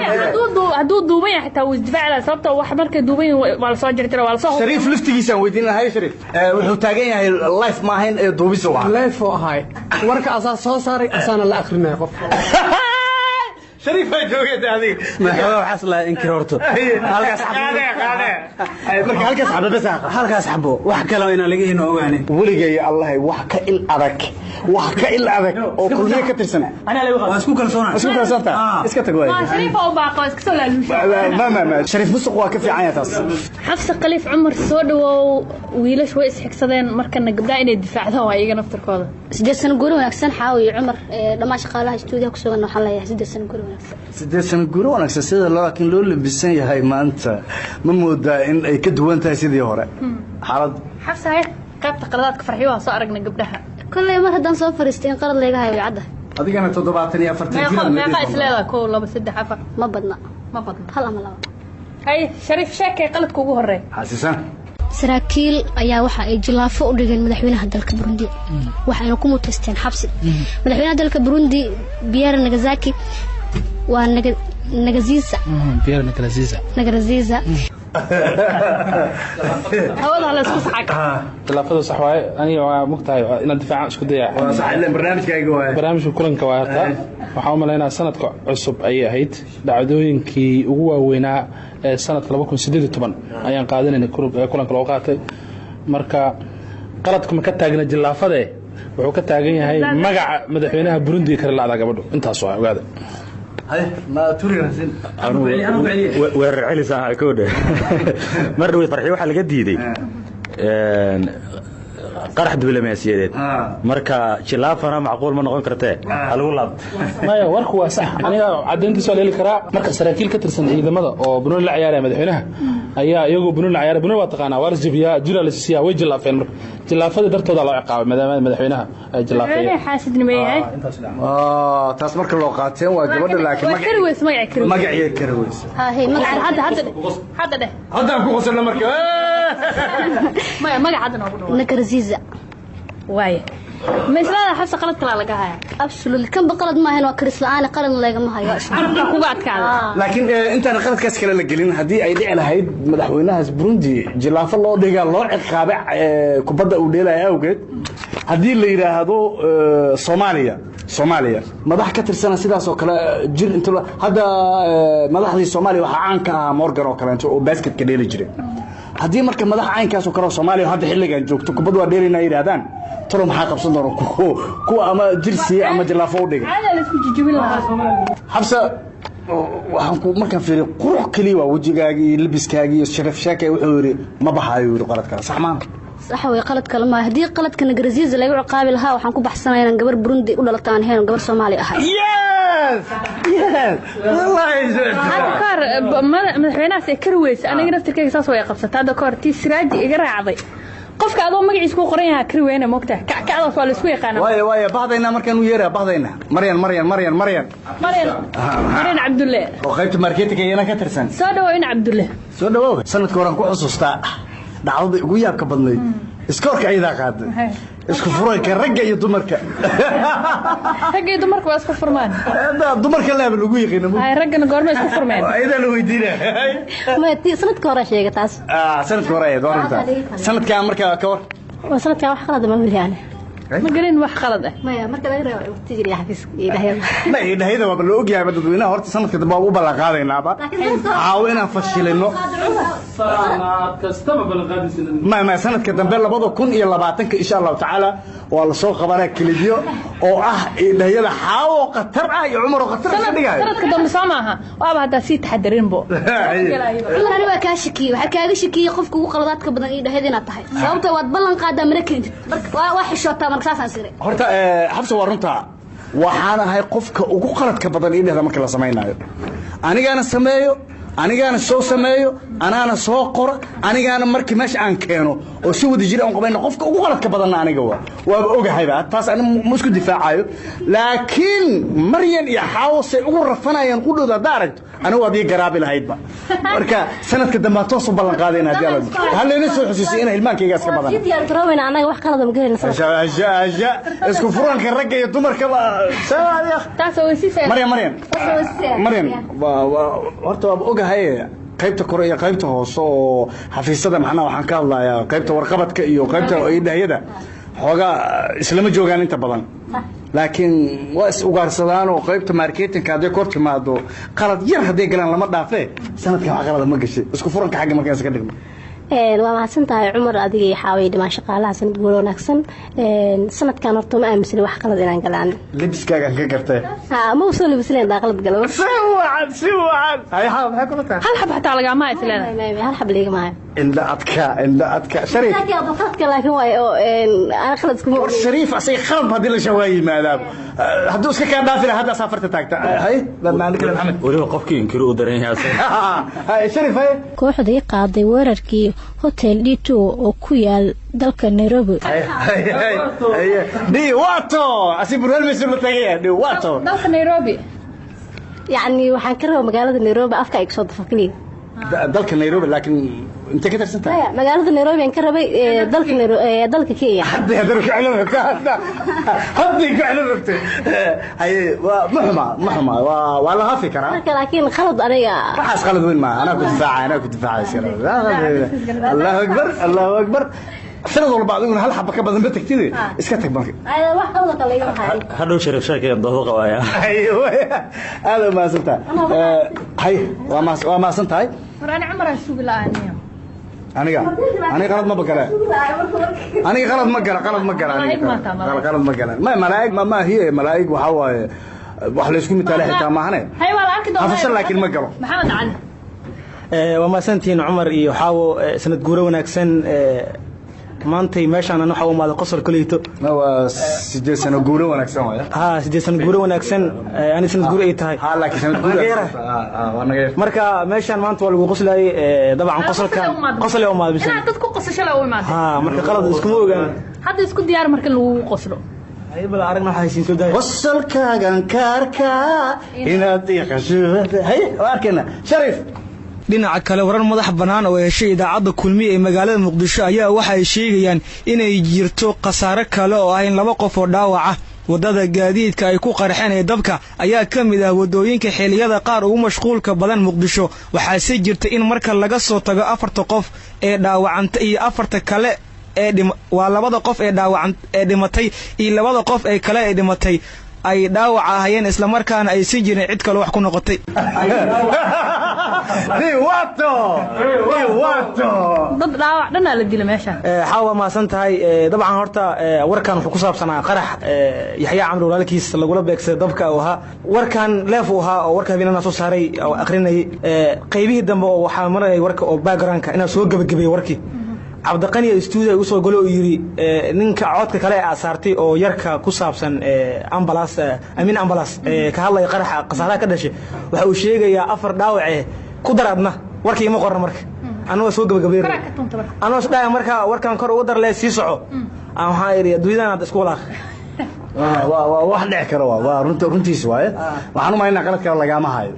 هدود دوبين حتى والدفاع على صبته واحد مركز دوبين ولا صاجر ترى ولا صاحب شريف لفتي يسوي ويدين هاي شريف وتاجي هاي اللايف ما هين دوبي سوا اللايف هاي ورك أساس صاري أسانا لا آخرنا يا قف شريف جوجت هذه ما هو حصل انكرورته halkaas xabo bas halkaas xabo wax kale oo ina laga hino ogaanay waligay allah wax ka il adag oo kulmiye ka tirsan ana la waqo isku kalsoonta iska tag way شريف او باقو iska soo laaluusha ما شريف musuq waa ka fiican yahay taas xafsa qaliif umar soo dhawow wiilash way isxigsadeen markana gabdhaha inay difaacdaan waa iyaga naftarkooda 8 sano guur wanaagsan xaawiyo umar dhamaan shaqaalaha stuudiga ku sugan waxaan leeyahay 8 sano guur sidee sano guur wanaagsan sida laakiin loo labisan yahay maanta ma moodaa in ay ka duwan tahay sidii hore xaalad xafsa hay qaybta qaladaadka farxiyo waa soo aragnay gabdhaha kulay mar hadan soo fariistay in qalad leeyahay way cadda adigana 74 meeqa isleeda ko 2 3 4 ma badna hal ama laba hay shariif sheekay qaladka ugu horeey xasiisan saraakiil ayaa waxa ay jilaafo u dhigeen madaxweynaha dalka Burundi waxayna ku muteysteen xabsi madaxweynaha dalka Burundi Pierre Nkurunziza waa Nkurunziza Pierre Nkurunziza hawada la isku saxay talaafada sax waay aniga waa mugtahay in difaac isku dayaa waa sax ilaa barnaamijkayga waay barnaamijka kulanka waa harta waxa u maleynaa sanadka cusub ay ahayd dhacdooyinkii ugu waaweynaa ee sanadka 2018 ayaan qaadanaynay kulanka loo qaatay marka qaladku ma ka taagna jilaafade wuxuu ka taagan yahay magaca madaxweynaha Burundi kale laada gabadho intaas waa ogaada هاي ما توري رسين weerar celis ah koode mar dhaw farxi waxa laga diiday qarax diblomaasiyadeed marka jilaafana macquul ma noqon kartee halagu laabto maya warku waa sax aniga cadayntiisa waa la heli karaa marka saraakiil ka tirsan ciidamada oo bunuun la ciyaaraya madaxweynaha ayaa iyagoo bunuun la ciyaaraya bunuun waa taqaanaa waa la jabiyaa jira la siyaa way jilaafeen marka jilaafada dartooda loo ciqaabay maadaama madaxweynaha ay jilaafeen xaasidnimeeyay taas marka loo qaateen waa gabadha laakiin magaciisa karaweys hay magaca hadda dheh hadda ku qosna marka maya magaca hadda noogu dhaw nakarziza waaye مثلا حفصة قلت كلا لقاها absolutely كم بقلد ما هنا وكرس الآن قلد لقى ما هي كوبات كذا لكن أنت أنا قلت كاس كلا لقلين هدي أيدي على هيد مدحونها بروندي جلاف الله دقا الله عقابع كبدا وديلا أوجد هدي اللي يراهدو صوماليا مدح كتر سنة سيدا سو كلا جيل أنت هذا مدح دي صوماليا وحعنك مورجان وكلا أنت وباسكت كدير يجري هدي مركب مدح عين كاس وكلا صوماليا وهذا حلقة جوك كبدا وديلنا يرادان ترى maxaa qabsan doona ku ama jirsi ama jilaafo u dhigay hada la isku jijibin lahaa habsa waxaan ku markaan fiiriyo qurux kaliya waa wajigaaga iyo labiskaaga iyo sharaf shaakay wuxuu yiri ma baxayo yiri qalad kale sax maan sax way qalad kale ma hadii qaladka nagarasiis lagu ciqaabi lahaa waxaan ku baxsanaynaa gabar Burundi u dhalataan heen gabar Soomaali ahay yes wallahi halkar madaxweynaha Karweys aniga naftirkayga saas way qabsataa hada koor tii siraaji iga raacday qofka adoo magaciisa ku qoran yahay Karweena moogtaa kackaadaas waa la isku yaqaan waaya bahdayna markaan u yeeraa bahdayna Maryan Cabdulle oo qaybta marketinga iyana ka tirsan soo dhawo sanadka horan ku xusuustaa dhacdada ugu yaabka badnayd iskoorka ayda qaaday isku furayka ragga iyo dumarka waa isku furmaan dumarka laaba lagu yaqaan ay raggana goorma isku furmeen ayda la weydiinaa ma tii sanadka hore sheegay taas sanadka hore ay doorantaa sanadka marka ka war sanadka wax qalad ma wiliyaane ma galin wax qalad ah maya marka laga reebo waqtiga xafiiska ilaahay ma ilaahay waa loo ogyahay dadweynaha horta sanadka daba u ballan qaadaynaaba caawina fashilino sanad kastaba ballan qaadayna ma sanadka dambe 2020 insha Allah taala waa la soo qabanaa kaliyo oo ah ilaahyada xaawo qatar ah iyo umar qatar ka dhigay sanadka dambe Soomaha waaba hada si taxadarin bo umar waa ka shaki waxa kaaga shaki qofka ugu qaladaadka badan ilaahay inaad tahay sababta waad ballan qaadaa markan waa xishootaa horta habsa waa runta waxaan ahay qofka ugu qaladka badan idhahda marka la sameeyo anigaana soo sameeyo anaana soo qora anigaana markii meesha aan keeno oo si wada jir aan qabayna qofka ugu qaladka badan aniga waa ogahayba taas aan musku difaacayo laakiin Maryan iyo Xawse ugu rafanayaan qudooda daaragto aniga waa bii garaabi lahaydba marka sanadka dambe toos u ballan qaadayna hadii hal leena soo xusuusay in hilmaankayga iska badan sidii aan garoobina anaga wax qalad ma galin aja isku furanka ragga iyo dumarka taas oo siisay Maryan horta waa hay qaybta kore iyo qaybta hoose oo xafiisada maxna waxaan ka hadlayaa qaybta warqabadka iyo qaybta idahayada xoga islama joogaan inta badan laakiin waa is ugaarsadaan oo qaybta marketinga haday kor timaado qalad yar haday galaan lama dhaafee sanadka wax qalad ma gashay isku furanka xagga markaas ka dhigmo waa mahadsantahay Cumar adiga iyo xaaway dhimaan shaqaalaha sanad guul wanaagsan sanadkan horta ma aaminsan wax qalad inaan galaan libiskaaga ka gartay ma usoo libisleen daaqalad galo si wacan hay waxa ku tahay hal xab xataa laga ma islaan hal xab liga ma inda adka shariif laakiin waa ana qalad isku shariif asay qalad hadii la shawaayi maadaam haduu iska ka dhaafina hadda safarta taagta hay barnaamij kale Maxamed wariga qofkii inkiru u daran yahay hay shariif hay kooxdii qaaday weerarkii hotel D2 oo ku yaal dalka Nairobi Diwato asibur halmeesoo la tagay Diwato dalka Nairobi يعني waxaan ka rabaa magaalada Nairobi afka ay soo dafakliin dalka Nairobi laakiin inta ka tirsan tahay magaalada Nairobi aan ka rabay dalka Kenya hadda hadda ku cilmi ka hadda ku cilmi hay mahma waa la hafi karaa laakiin khalad aniga waxaas khalad weyn ma ana ku difaacay Allahu akbar sanad walba adigu hal xabba ka badan ba tagtide iska tag marka wax qalad kale iga waxay hadhow sharaf shaakay doodo qawaaya aad ma santa hay waa ma santahay waraan Umar asuuq la'aaniyo aniga qalad ma bagala aniga qalad ma gala ma malaa'ig ma hiye malaa'ig waxa waaye wax la isku mitaale xitaa ma ahane hay wala arki doonaa hafsan laakiin ma galo Maxamed Ali waa ma santiin Umar iyo xaawo sanad guuro wanaagsan maantay meeshaan waxa u imaaday qosol kuleyto waa 8 sano guuro wanaagsan waaya 8 sano guuro wanaagsan ani sanad guuro ay tahay laakiin sanad guuro marka meeshaan maanta waa lagu qoslayay dabcan qosol ee umaad bisha dad ku qosasho la u imaad marka qalad isku ma ogaan hadda isku diyaar marka lagu qoslo ay bal aragna waxa haysiin soo daay qosolkaagan kaarka inaad iqashuubada hay arkana Sharif dhinaca kale warar madax banaan oo heshay idaacadda kulmi ee magaalada Muqdisho ayaa waxa ay sheegayaan inay jirto khasaare kale oo ah in 2 qof oo dhaawac ah wadada gaadiidka ay ku qarxeen ee dabka ayaa kamid ah wadooyinka xiliyada qaar ugu mashquulka badan Muqdisho waxa si jirta in marka laga soo tago 4 qof ee dhaawacanta iyo 4 kale waa 2 qof ee dhaawacan ee dhimatay iyo 2 qof ee kale ee dhimatay ay dhaawac ahayeen isla markaana ay si jireen cid kale wax ku noqotay dad dhaawac dhan la dilay meesha xawa ma san tahay dabcan horta warkan wuxuu ku saabsanaa qarax Yaxya Camro walaalkiis lagula beegsaday dabka oo ahaa warkan leef oo ahaa oo warka habeenana soo saaray oo aqrinay qaybihii dambe oo waxa maray warka oo background-ka inaa soo gabagabay warkii Cabdiqani studio uu soo galo yiri ninka codka kale ee asaartay oo yarka ku saabsan ambulance amin ambulance ka hadlay qaraxa qasaaraha ka dhashay waxa uu sheegayaa 4 dhaawac ku daradna warkii ma qorna marka anoo soo gabagabay anoo dhaay marka warkan kor ugu darlay si soco aan waxa yiri duydana isku walaaq wax dhici karo waa runtiis waaye waxaan u maynaa qalad kale laga ma hayo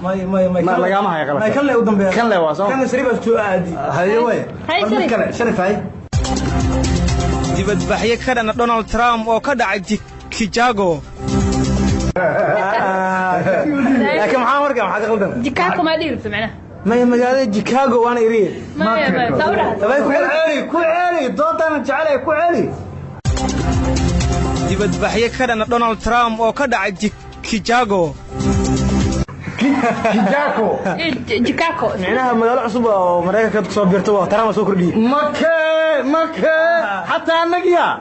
ما لقى ما هي غلط كان له قدام كان له واصل كان سريبه تو عادي هاي وين شرف هاي dibadbaxyo ka dhan Donald Trump oo ka dhacay Chicago laakiin maxaa markaa maxaa qaldan Chicago ma dhiirto macnaha ما magaalada Chicago waana iri ma ku ceeli doodana jeclay ku ceeli dibadbaxyo ka dhan Donald Trump oo ka dhacay Chicago Chicago معناها مدار عصب ومريكا كسو بيرتو ترى ما سو كردي مكة حتى النقيا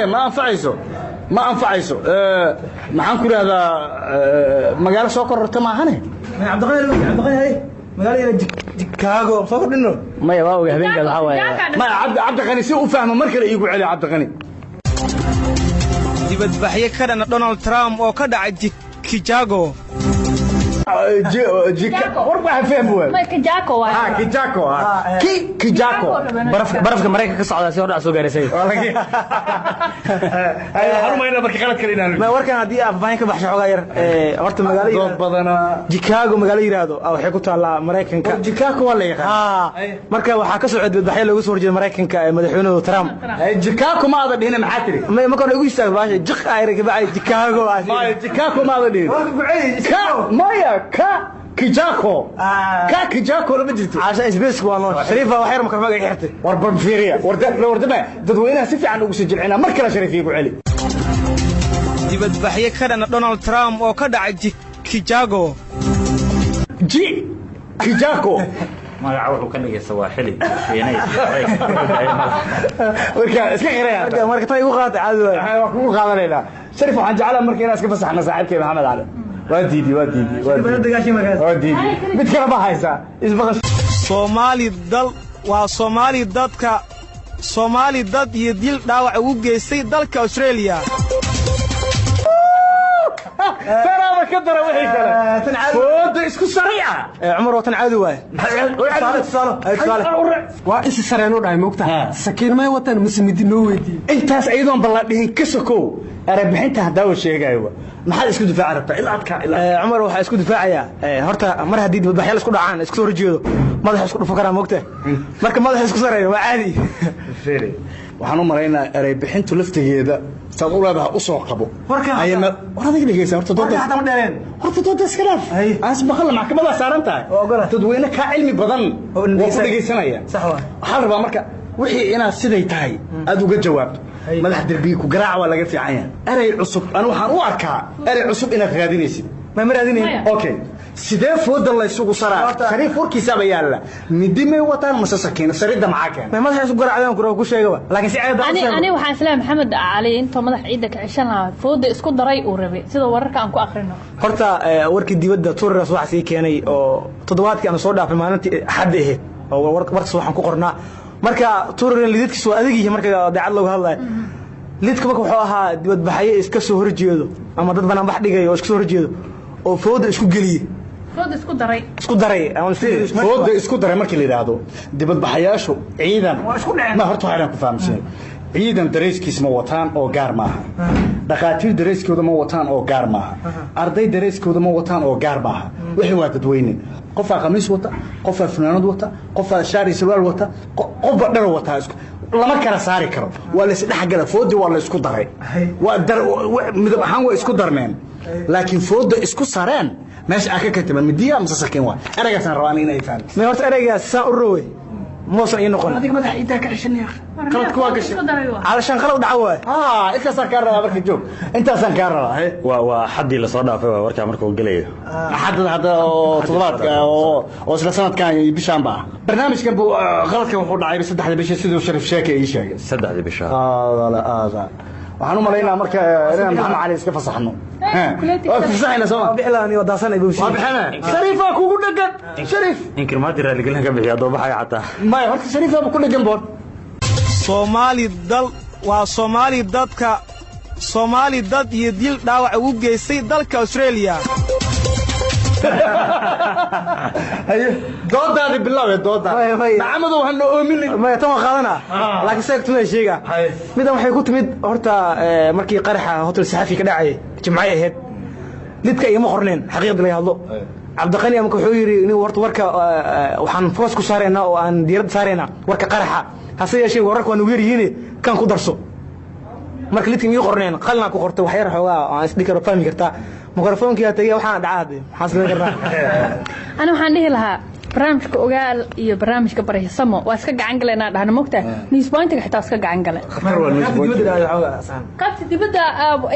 ما أنفعيسو ما حنقول هذا مقالة سو كررت معهنه عبد الغني هاي مقالة شيكاغو سو كردينو ما يواو هبين قال هواي ما عبد الغني سي وفهم مركل يقول عليه عبد الغني dibadbaxyo ka dhan Donald Trump oo ka dhacay Chicago وربع فهموا ما كجاكو كجاكو برفك مريكا كسعودة سي هردع سو غاريسay ay xarumayna markii qalad kaleena ma warkan hadii afbaan ka baxsho xogaa yar horta magaalada dad badana Chicago magaalo yiraahdo waxay ku taala Mareykanka Chicago waa la yaqaan marka waxa ka soo codbay lagu soo horjeeday Mareykanka ee madaxweynaha Trump Chicago ma aad dhina maxaa tiri ma kan ugu istaag baash jiq ay rabay Chicago Chicago ma aad dhina maya كيجاكو كيجاكو لما جرتي عشان اسبيس والله شريفه وحير ما كرفاق خيرتي وربن فيريا وردنا dadweynaha si fiican ugu soo jilcina mar kale Shariif igu celi dibadbaxyo ka dhan Donald Trump oo ka dhacay Chicago كيجاكو magaca wuxuu ka dhigay Sawaaxili keenay warka iska qiray marka tay ugu qaatay caadi waay wax ugu qaadanayna Shariif waxaan jeclaa markii iska fasaxna saaxiibkay Maxamed Cali وديدي mid kala bahaysa isbaqash Soomaali dad iyo dil dhaawac ugu geystay dalka Australia ترى ما كدر وحي كلام فود اسكو سريعه عمر وطن عادي واي waa is sareeno dhaay moogta sakiin may watan musmidi noo weydii intaas aydoon balladhiin ka sokow arbixinta hadaa sheegayo maxaa isku difaac rabtaa ilaa adka Umar waxa isku difaacaya horta mar hadii dibadbaxyo isku dhacaan isku soo horjeedo madax isku dhufo karaa moogta marka madax isku sareeyo waa caadi fiiri waxaan u maraynaa arbixintu laftigeeda sabulaha u soo qabo ayna waradiga dhigaysa horta dooda iska dhaaf aas baqal maxkamada saaran tahay dadweyne ka cilmi badan oo ku dhigaysanaya sax waxa rabaa marka wixii ina siday tahay aad uga jawaabto madax darbiga ku garaac waa laga fiican yahay eray cusub aan waxaan u arkaa eray cusub inaad raadinaysid ma raadinay okay sidee fooda la isugu saraa Shariif warkiisa ba yaala midimay wataan masasakiin sarida maxaa ma madax isku garaacdaan ku sheegaba laakiin si caadi ani waxaan islaam Maxamed Ali inta madax ciida ka cishan lahaa fooda isku daray uu rabay sida wararka aan ku aqrino horta warkii dibadda Torres waxa sii keenay oo toddobaadkii aan soo dhaafay maalintii xad ahayd oo warkaas waxaan ku qornaa marka tuuran lidkiisu waa adag yihiin marka daacad lagu hadlayo lidka marka wuxuu ahaa dibadbaxaye iska soo horjeedo ama dad banaan bax dhigayo oo iska soo horjeedo oo fooda isku geliye fooda isku daray fooda isku daray markii la yiraahdo dibadbaxayaashu ciidan ma horta waxaan ku fahamsan ciidan dareyskiis ma wataan oo gaar maaha dhaqaatiir dareyskooda ma wataan oo gaar maaha arday dareyskooda ma wataan oo gaar maaha wixii waa dadweyne qofka qamiis wata qofka funaanad wata qofka shaari sarwaal wata qofba dhar wata lama kala saari karo waa la isdhaxgala foodi waa la isku daray waa midab ahaan waa isku darneen laakiin fooda isku sareen meesha aka ka timan midiya ama sakin waa eraygaas aan rabaan inay fahmaan ma horta eraygaas saa u rowe موصل إيه نقول هذيك مدح إيدك عشان يا أخي قلت كواكش علشان خلوا دعوة أنت سكرها بركة جوك أنت سكرها وحد اللي صار في وركة مركو قليل حد هذا طلبات وصل سنة كان بشام بقى برنامج كان غلط كان وحول عايز سد حد بيشي سيد وشرف شاكي أي شيء سد حد بيشام لا waxaan u maleynaa marka inaan maxamed cali iska fasaxno fasaxayna soo bixlaani wadaasana ibu waa bixana shariifa kugu dhagan shariif inkir ma diraa ligelna ka bixiya doo baxay xataa ma horta shariifa ku dhagan boor Soomaali dad iyo dil dhaawac ugu geystay dalka Australia doodaadi bilaaway doodaadi maxamedow waxaan oomin ma tama qaadana laakiin saytuna sheega midan waxay ku timid horta markii qaraxa hotel saxafi ka dhacay jimcay ahayd lidka ima qorneen xaqiiqda laga hadlo Cabdiqani ama wuxuu yiri in warka waxaan foos ku saareenaa oo aan diirad saareenaa warka qaraxa hase yeeshee wararku waan ugu yiriin kan ku darso marka lidka ima qorneen qalna ku qorto wax yar xoogaa aan isdhikaro fahmi kartaa mikrofoonkiga tagay waxaan dhacaaday maxaa sameyn karnaa ana waxaan dhihi lahaa barnaamijka ogaal iyo barnaamijka barisamo waa iska gacan galayna dhahna mogta news pointiga xitaa iska gacan galay qabti dibadda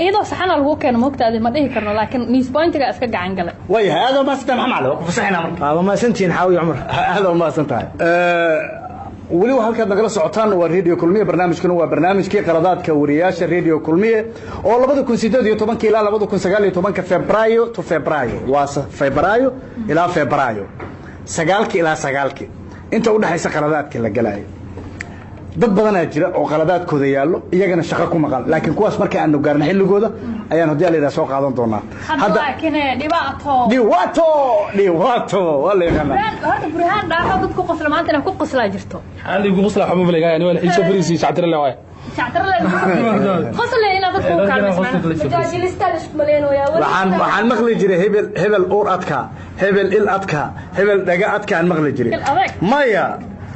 iyadoo saxana lagu keeno mogtaadi ma dhihi karno laakiin news pointiga iska gacan galay way hada ma sita maxamed waa ku fasaxina marka ma santiin xaawi umar hada ma santahay wali waxa halka nagala socotaan waa radio kulmiye barnaamijkuna waa barnaamijkii qaladaadka wariyaasha radio kulmiye oo 2018 ilaa 2019 Febraayo to Febraayo waa Febraayo ilaa Febraayo 9 ilaa 9 inta u dhaxaysa qaladaadka la galay dad badan ayaa jira oo qaladaadkooda yaalo iyagana shaqo ku maqan laakiin kuwaas marka aan gaarno xilligooda ayaan hadii la soo qaadan doonaa hadda dhibaato wala yaqaan horta burhaan dhaafo dadku qosla maanta ku qosla jirto hali ugu qosla xuma baleega yani wala xiisa fariisi shactir la waay qosla ina dadku ka majaajilista isku maleenoya waxaan maqli jiray hebel uur adka hebel il adka hebel dhaga adka aan maqli jiray maya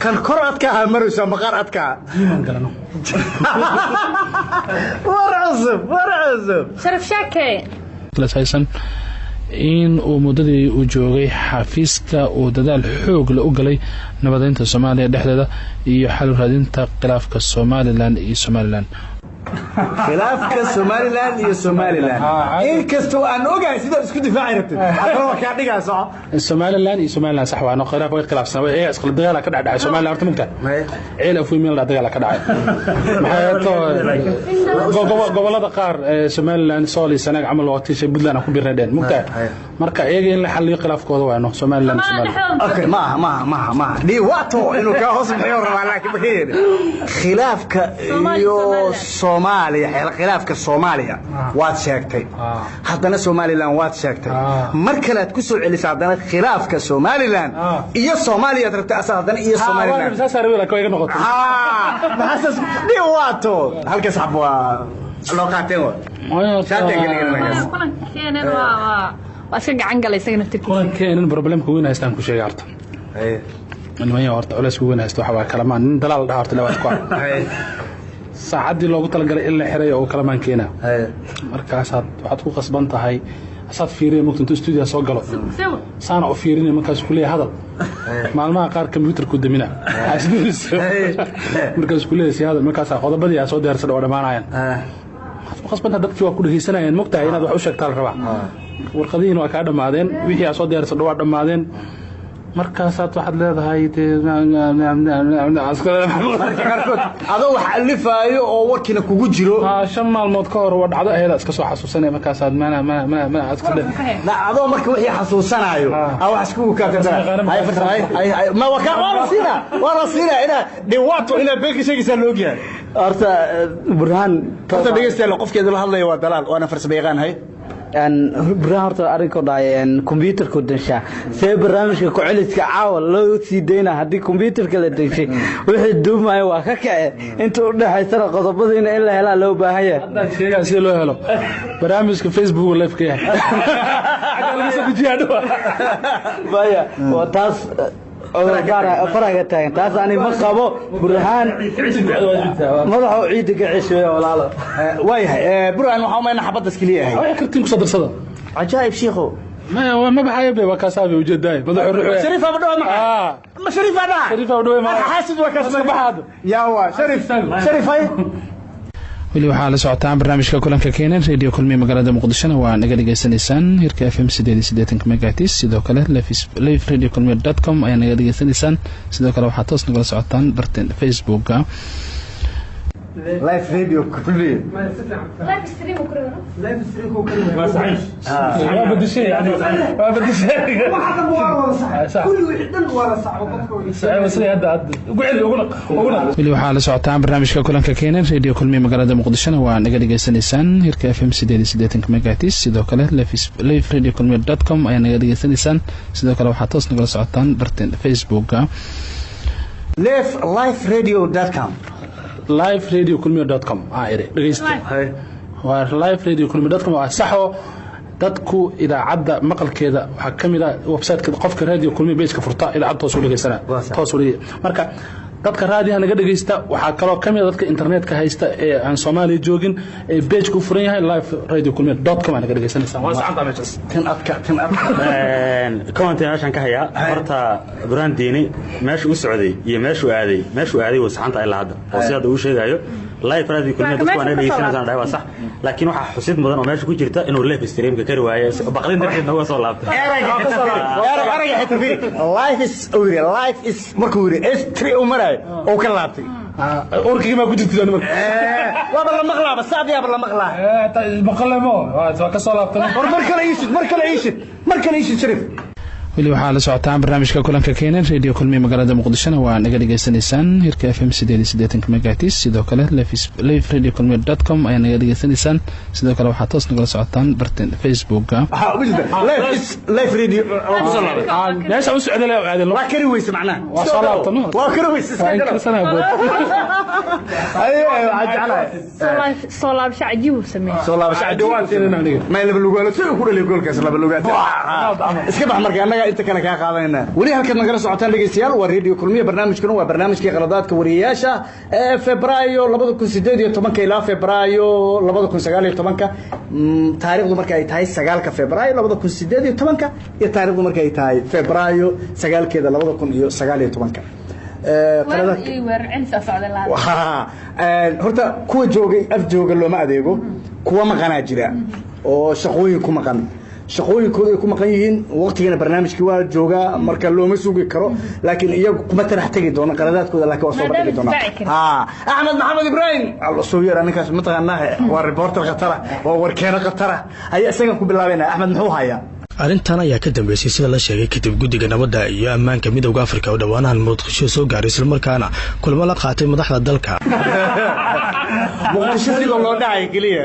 kan kor adka marayso maqaar adka diiman galano warcusub sharaf shaakay lasaysan in uu muddadii uu joogay xafiiska uu dadaal xoog la u galay nabadeynta Soomaaliya dhexdeeda iyo xal u raadinta khilaafka Somaliland iyo Somaliland khilaafka Somaliland iyo Somaliland in kasto aan ogahay sida isku difaaci rabtid hadaba ka dhigayso Somaliland iyo Somaliland sax waa khilaaf way khilaafsan way isqal dagaal ka dhacay Somaliland horta mugta ceel afu meel la dagaal ka dhacay maxay gobolada qaar Somaliland Soomaali sanaag amal waqti shay Puntland ku biradeen mugta marka iyaga in la xalliyo khilaafkooda waa Somaliland okay ma dhibaato inuu ka hoos bixiyo rabaa laakiin khilaafka iyo Soomaaliya khilaafka Soomaaliya waad sheegtay haddana Somaliland waad sheegtay mar kale aad ku soo celisay haddana khilaafka Somaliland iyo Soomaaliya rabta asal haddana iyo Somaliland saasarada ka iga noqotay maxasas dhibaato halka saxab waa loo qaateen waa iska gacan galay isagana naftirkiisa keenan problemka weyn haystaan ku sheegay horta ilmaha horta culays weyn haysto waxa waa kalamaan nin dalaal dhaha horta dhawaad ku saacadii loogu talagalay in la xiray oo kalamaan keena markaas waxaad ku qasban tahay asaad fiiriyo mugta studio soo galo saana u fiirinay markaas ku leeyahay hadal maalmaha qaar computer ku damina markaas ku leeyahay hadal markaas qodobadii soo diyaarsan oo dhamaanayaan waxaad ku qasban tahay dadkii waa ku dhageysanayaan mugtahay inaad wax u sheegtaa la rabaa warqadihiina waa kaa dhamaadeen wixii aad soo diyaarsan waa dhamaadeen markaasaad waxaad leedahay adoo wax alifaayo oo warkiina kugu jiro 5 maalmood ka hor dhacdo ayada iska soo xasuusanay markaasaad adoo marka wixii xasuusanayo wax isku kaakadana ma wala siina ina dhiwaato ina beelka sheegaysa loo yahay horta burhaan dhegeystayaal qofkeeda la hadlayo waa dalaal waana farsamayaqaanahay burhaan horta arrinka dhaay computerka dansha see barnaamijka ku celiska caawa loo sii deyna haddii computerka la danshay wixii duumayo waa ka kace inta u dhaxaysana qodobadiina in la helaa loo baahan yahay haddaan sheegaa si loo helo barnaamijka Facebook live ka yahay baya waa taas faraga taagan taas ani ma qabo burhaan madaxo ciid ka ceshay walaalo waayahay burhaan waxa ma ina xabad iskiliya ahay way kartiin ku soo darsada ajaayib sheekho ما بحايب وكاسابي وجداي بدو شريف ابو دوما ما شريف انا شريف ابو دوما حاسد وكاسب بحاد يا هو شريف هاي weli waxaa la socotaan barnaamijka kulanka keenan radio kulmiye magaalada muqdishona waa naga dhageysanaysaan hirka FM 88 megahertz sidoo kale live.radio.com ayaa naga dhageysanaysaan sidoo kale waxaad toos nagala socotaan barteen Facebook-ga live radio kulmiye live stream وكرنا live stream وكرنا ما صحيح ما بدي شيء يعني ما بدي شيء واحد ولا صح كل وحده ولا صح بس هذا weli waxaa la socotaan barnaamijka kulanka keenan radio kulmiye magaalada muqdishona waa naga dhageysanaysaan hirka FM 88 megahertz sidoo kale live.radio.com ayaa naga dhageysanaysaan sidoo kale waxaad toos nagala socotaan barteen Facebook-ga live.radio.com live.radio.com dhageysta waa live.radio.com waa saxo dadku idaacada maqalkeeda waxa kamida website-ka qofka radio kulmiye page-ka furta idaacada toos u dhageysana toos u marka dadka raadiyaha naga dhageysta waxa kale kamida dadka internetka haysta ee aan Soomaaliya joogin ee page-ku furan yahay live.radio.com naga dhageysanaysan waa saxanta meeshaas kan adka commentation ka haya horta burhaan diini meesha uu socday iyo meesha uu aaday waa saxanta ilaa hadda oo sida uu sheegayo live radio kulmiye dadku aan dhageysanaysan dhaay waa sax laakiin waxa xusid mudan oo meesha ku jirta inuu live stream ka kari waayo baqlin darteed nooga soo laabtay live is markuu yiri s3 umaray oo ka laabtay orkigi ma ku jirtay marka waa bal maqlaa saadiya bal maqlaa maqlamo waa ka soo laabtay markale iishid shariif weli waxaa la socotaan barnaamijka kulanka keenan radio kulmiye magaalada muqdishona waa naga dhageysanaysaan hirka FM 88 megahertz sidoo kale live.radio.com ayaa naga dhageysanaysaan sidoo kale waxaad toos nagala socotaan barteen Facebook-ga meesha u socday waa kari weyse macnaha waa soo laabtay waa kari weyse soo laabsha cajiib uu sameeyay soo laabsha cajiib ma laba lugaalo si ku dhalay goolkaas laba lugaad iska bax marka anaga inta kale ka qaadayna wali halka nagala socotaan dhageystayaal waa radio kulmiye barnaamijkuna waa barnaamijkii qaladaadka wariyaasha Febraayo 2018 ilaa Febraayo 2019 taariikhdu markay ay tahay 9 Febraayo 2018 iyo taariikhdu markay ay tahay Febraayo 9keeda 2019 horta kuwa joogay af jooga looma adeego kuwa maqanaa jira oo shaqooyin ku maqan shaqooyinkooda ay ku maqan yihiin waqtigana barnaamijkii waa jooga marka looma sugi karo laakiin iyagu kuma tarax tagi doona qaladaadkooda laakiin waa soo bandhigi doona Ahmed Maxamed Ibrahim alla soo yeer aninkaas mataqaanaa waa reporter khatara waa warkeena khatara ayaa isaga ku bilaabayna Ahmed muxuu hayaa arrintan ayaa ka dambeysay sida la sheegay kadib guddiga nabadda iyo ammaanka midowga Afrika oo dhawaanahan Muqdisho soo gaaray isla markaana kulamo la qaatay madaxda dalka Muqdisho sidoo loo dhahay kaliya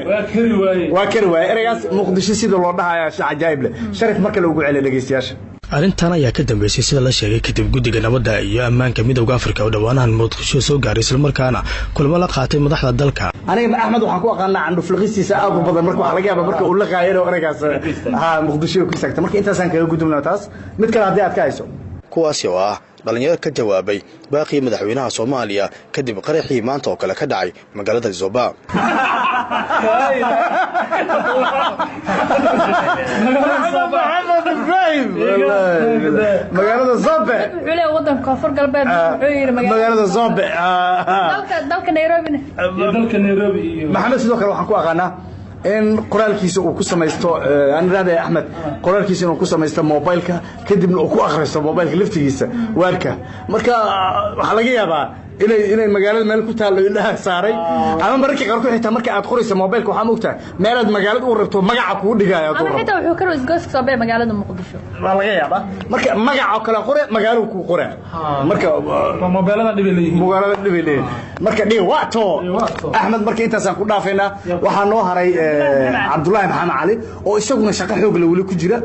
waa kari waay eraygaas Muqdisho sidoo loo dhahay shay ajaayib leh sharaf marka lagu celiyo dhageystayaasha arrintan ayaa ka dambeysay sida la sheegay kadib guddiga nabadda iyo ammaanka midowga Afrika oo dhawaanahan Muqdisho soo gaaray isla markaana kulamo la qaatay madaxda dalka aniga Ahmed waxaan ku aqaanaa aan dhufliqiisa aad u badan marka wax laga yaabo marka uu la qaayay eraygaas Muqdisho ku sagtay marka intaas aan kaga gudubnaa taas mid kale hadii aad ka hayso kuwaasi oo ah dhalinyaro ka jawaabay baaqii madaxweynaha Soomaaliya kadib qaraxii maanta oo kale ka dhacay magaalada Zoba magaalada Zoba wala wadanka Koonfur Galbeed wuxuu yiri magaalada Zoba dalka Nairobi Maxamed sidoo kale waxaan ku aqaanaa in qoraalkiisa uu ku samaysto aan raadaya Axmed qoraalkiisa inuu ku samaysto mobilka kadibna uu ku akhristo mobilka laftigiisa waarka marka waxa laga yaabaa inay magaalada meel ku taalo indhaha saaray ama markii qaar ku xitaa marka aad qorayso mobilka waxa moogtaa meel aad magaalada u rabto magaca ku dhigaayo ama xitaa wuxuu karo isgooska soo bee magaalada Muqdisho waa laga yaabaa marka magaca kala qore magaalada ku qore marka mobilada dhibay marka dhawaato Axmed marka intaas aan ku dhaafeynaa waxa noo haray Cabdullaahi Maxamed Cali oo isaguna shaqo xoog leh wali ku jira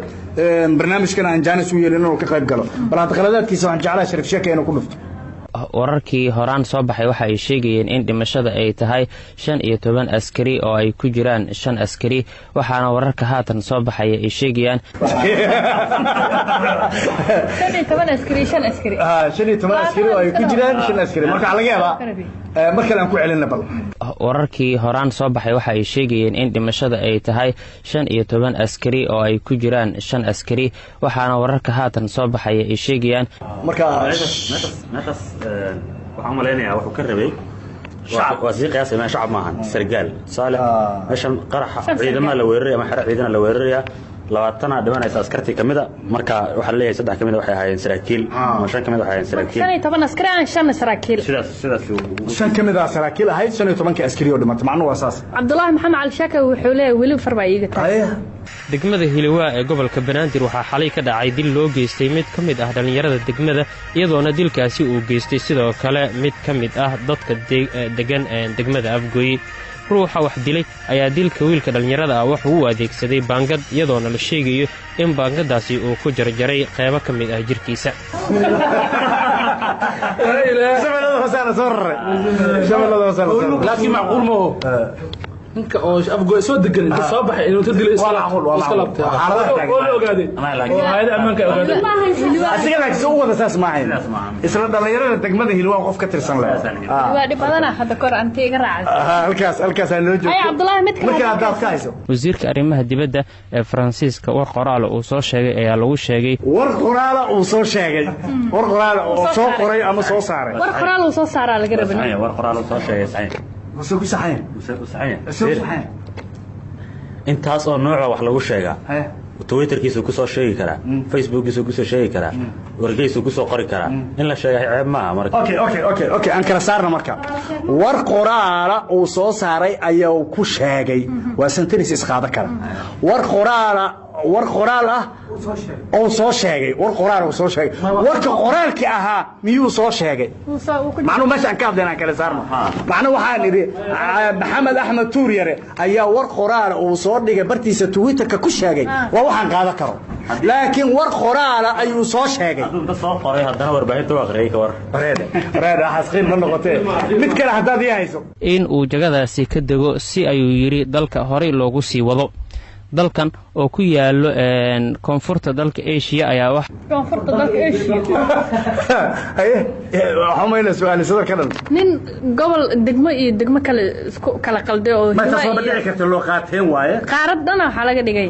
barnaamijkan aan jaanis u yeelin inuu ka qayb galo bal hada qaladaadkiisa waxaan jeclahay Sharif Sheeke inuu ku dhufto wararkii horaan soo baxay waxa ay sheegayeen in dhimashada ay tahay 15 askari oo ay ku jiraan 5 askari waxaana wararka haatan soo baxay ay sheegayaan 15 askari 5 askari 15 askari oo ay ku jiraan 5 askari marka laga yaabaa marka aan ku celinna bal wararkii horaan soo baxay waxa ay sheegayeen in dhimashada ay tahay 15 askari oo ay ku jiraan 5 askari waxaana wararka haatan soo baxay ay sheegayaan marka waxaan maleynayaa wuxuu ka rabay waa sii qiyaasay ma shacab maahan sargaal saale meeshan qaraxa ciidamada la weeraray ama xara ciidana la weeraraya 20 dhimanaysa askartii kamida marka waxa la leeyahay 3 kamida waxay ahaayeen saraakiil ama 5 kamida waxay ahaayeen saraakiil 15 askari aan 5 saraakiil sidaas 5 kamida saraakiil ahayd 15 askari oo dhimata macnuhu waa saas Cabdullaahi Maxamed Cali Sheeke wuxuu leeyahay weli farbaa iiga tahay degmada Hiliwaa ee gobolka Banaadir waxaa xalay ka dhacay dil loo geystay mid ka mid ah dhalinyarada degmada iyadoona dilkaasi uu geystay sidoo kale mid ka mid ah dadka degan degmada Afgooy ruuxa wax dilay ayaa dilka wiilka dhalinyarada ah wuxuu u adeegsaday baangad iyadoona la sheegayo in baangadaasi uu ku jarjaray qaybo ka mid ah jirkiisa laakiin macquul ma oo ninka oo afgooy soo degan inta soo baxay inuu tadilay iska labtay oo ogaaday hay'ada ammaanka ogaaday asiga la soo wada saas maahayn isla dhalinyarada degmada Hiliwaa qof ka tirsan leh waa dhibadana hadda kor aan tiiga raacay halkaas aan loo joogto Cabdullaahi mid marka aad ka hayso wasiirka arrimaha dibadda ee Faransiiska war qoraal uu soo sheegay ayaa lagu sheegay war qoraal uu soo sheegay war qoraal oo soo qoray ama soo saaray war qoraal uu soo saaray laga rabay war qoraal uu soo sheegay saxiix وسوق صحيح intaas oo nooc wax lagu sheegaa Twitterkiisa ku soo sheegi kara Facebookkiisa ku soo sheegi kara wargeysa ku soo qori kara in la sheegay ceeb ma marka okay aan kala saarna marka war qoraala uu soo saaray ayaa ku sheegay waa sentence isqaada kara war qoraal ah oo soo sheegay war qoraal oo soo sheegay warka qoraalki ahaa miyuu soo sheegay macnu meesha aan ka hadlayna kala saarno macnu waxaan idhi Maxamed Axmed Tuuriyare ayaa war qoraal oo soo dhigay bartiisa Twitterka ku sheegay waa waxaan qaada karo laakiin war qoraal ayuu soo sheegay soo qoray haddana warbaahinta waa qariyay ka war reeda xasqiin ma noqotay mid kale hadaad hayso in uu jagadaasi ka dago si ayuu yiri dalka hore loogu sii wado dalkan oo ku yaalo koonfurta dalka Asia ayaa wax koonfurta dalka Asia waxaan su'aal sidoo kale nin gobol degmo kala qalday oo ma soo badhici karto loo qaateen waaye qaaradana waxa laga dhigay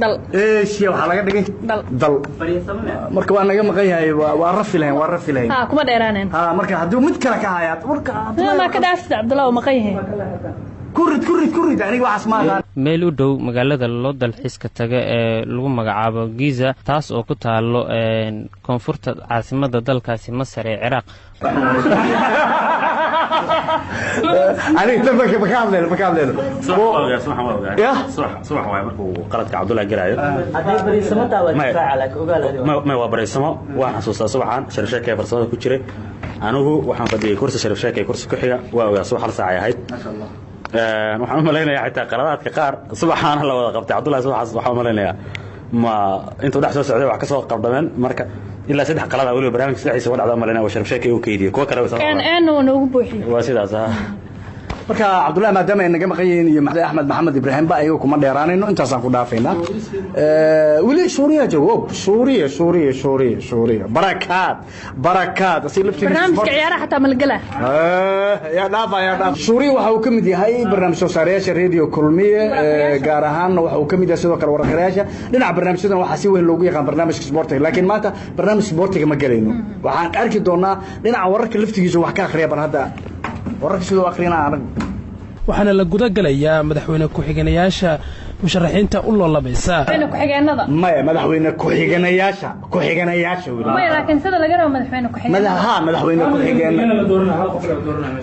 dal Asia waxa laga dhigay dal marka waa naga maqan yahay waa rafilayn kuma dheeraaneen marka haduu mid kale ka hayaad marka ma ka dhaafsad Cabdullaahi maqan yahay kurid aniga wax asmaa meel u dhow magaalada loo dalxiiska taga ee lagu magacaabo Giza taas oo ku taalo koonfurta caasimadda dalkaasi Masar ee Ciraaq ani tabaka bakaadleeno ya subax waay markuu qaladka Cabdullaahi galaayo hadii bariismada waa difaaca ogaal ma waa bariismo waan xasuustaa subaxan Sharif Sheeke farsamada ku jiray anigu waxaan fadhiyay kursi Sharif Sheeke kursi ku xiga waa ogaa subax hal saac ahayd waxaan u maleynayaa xitaa qaladaadka qaar subaxaana la wada qabtay Cabdullaahi subaxaas waxaan u maleynayaa ma intuu dhex soo socday wax ka soo qabdameen marka ilaa 3 qalad waliba barnaamijka saxiisa wadacda maleynayaa Sharif Sheeke uu keydiyay kuwa kale noogu buuxiyay waa sidaas marka Cabdullaahi maadaama ay naga maqayeen iyo Axmed Maxamed Ibrahim ba ayagu kuma dheeraanayno intaas aan ku dhaafayna wali Suuriya jawaab Suuriya barakaad si laftiisa barnaamijka ciyaaraha xataa malgala ya dhaaf Suuriya waxa uu ka mid yahay barnaamij soo saareyaasha radio kulmiye gaar ahaan waxa uu ka mid yahay sidoo kale warqareyaasha dhinaca barnaamijyadan waxa si weyn loogu yaqaan barnaamijka sportiga laakiin maanta barnaamijka sportiga ma galayno waxaan arki doonaa dhinaca wararka laftigiisa wax ka akhriya ban hadda wararka sidoo akhriyana anag waxaana la gudagalayaa madaxweyne ku-xigeenayaasha musharaxiinta u loolamaysa maya madaxweyne ku-xigeenayaasha maya laakiin sida laga rabo madaxweyne ku-xigeen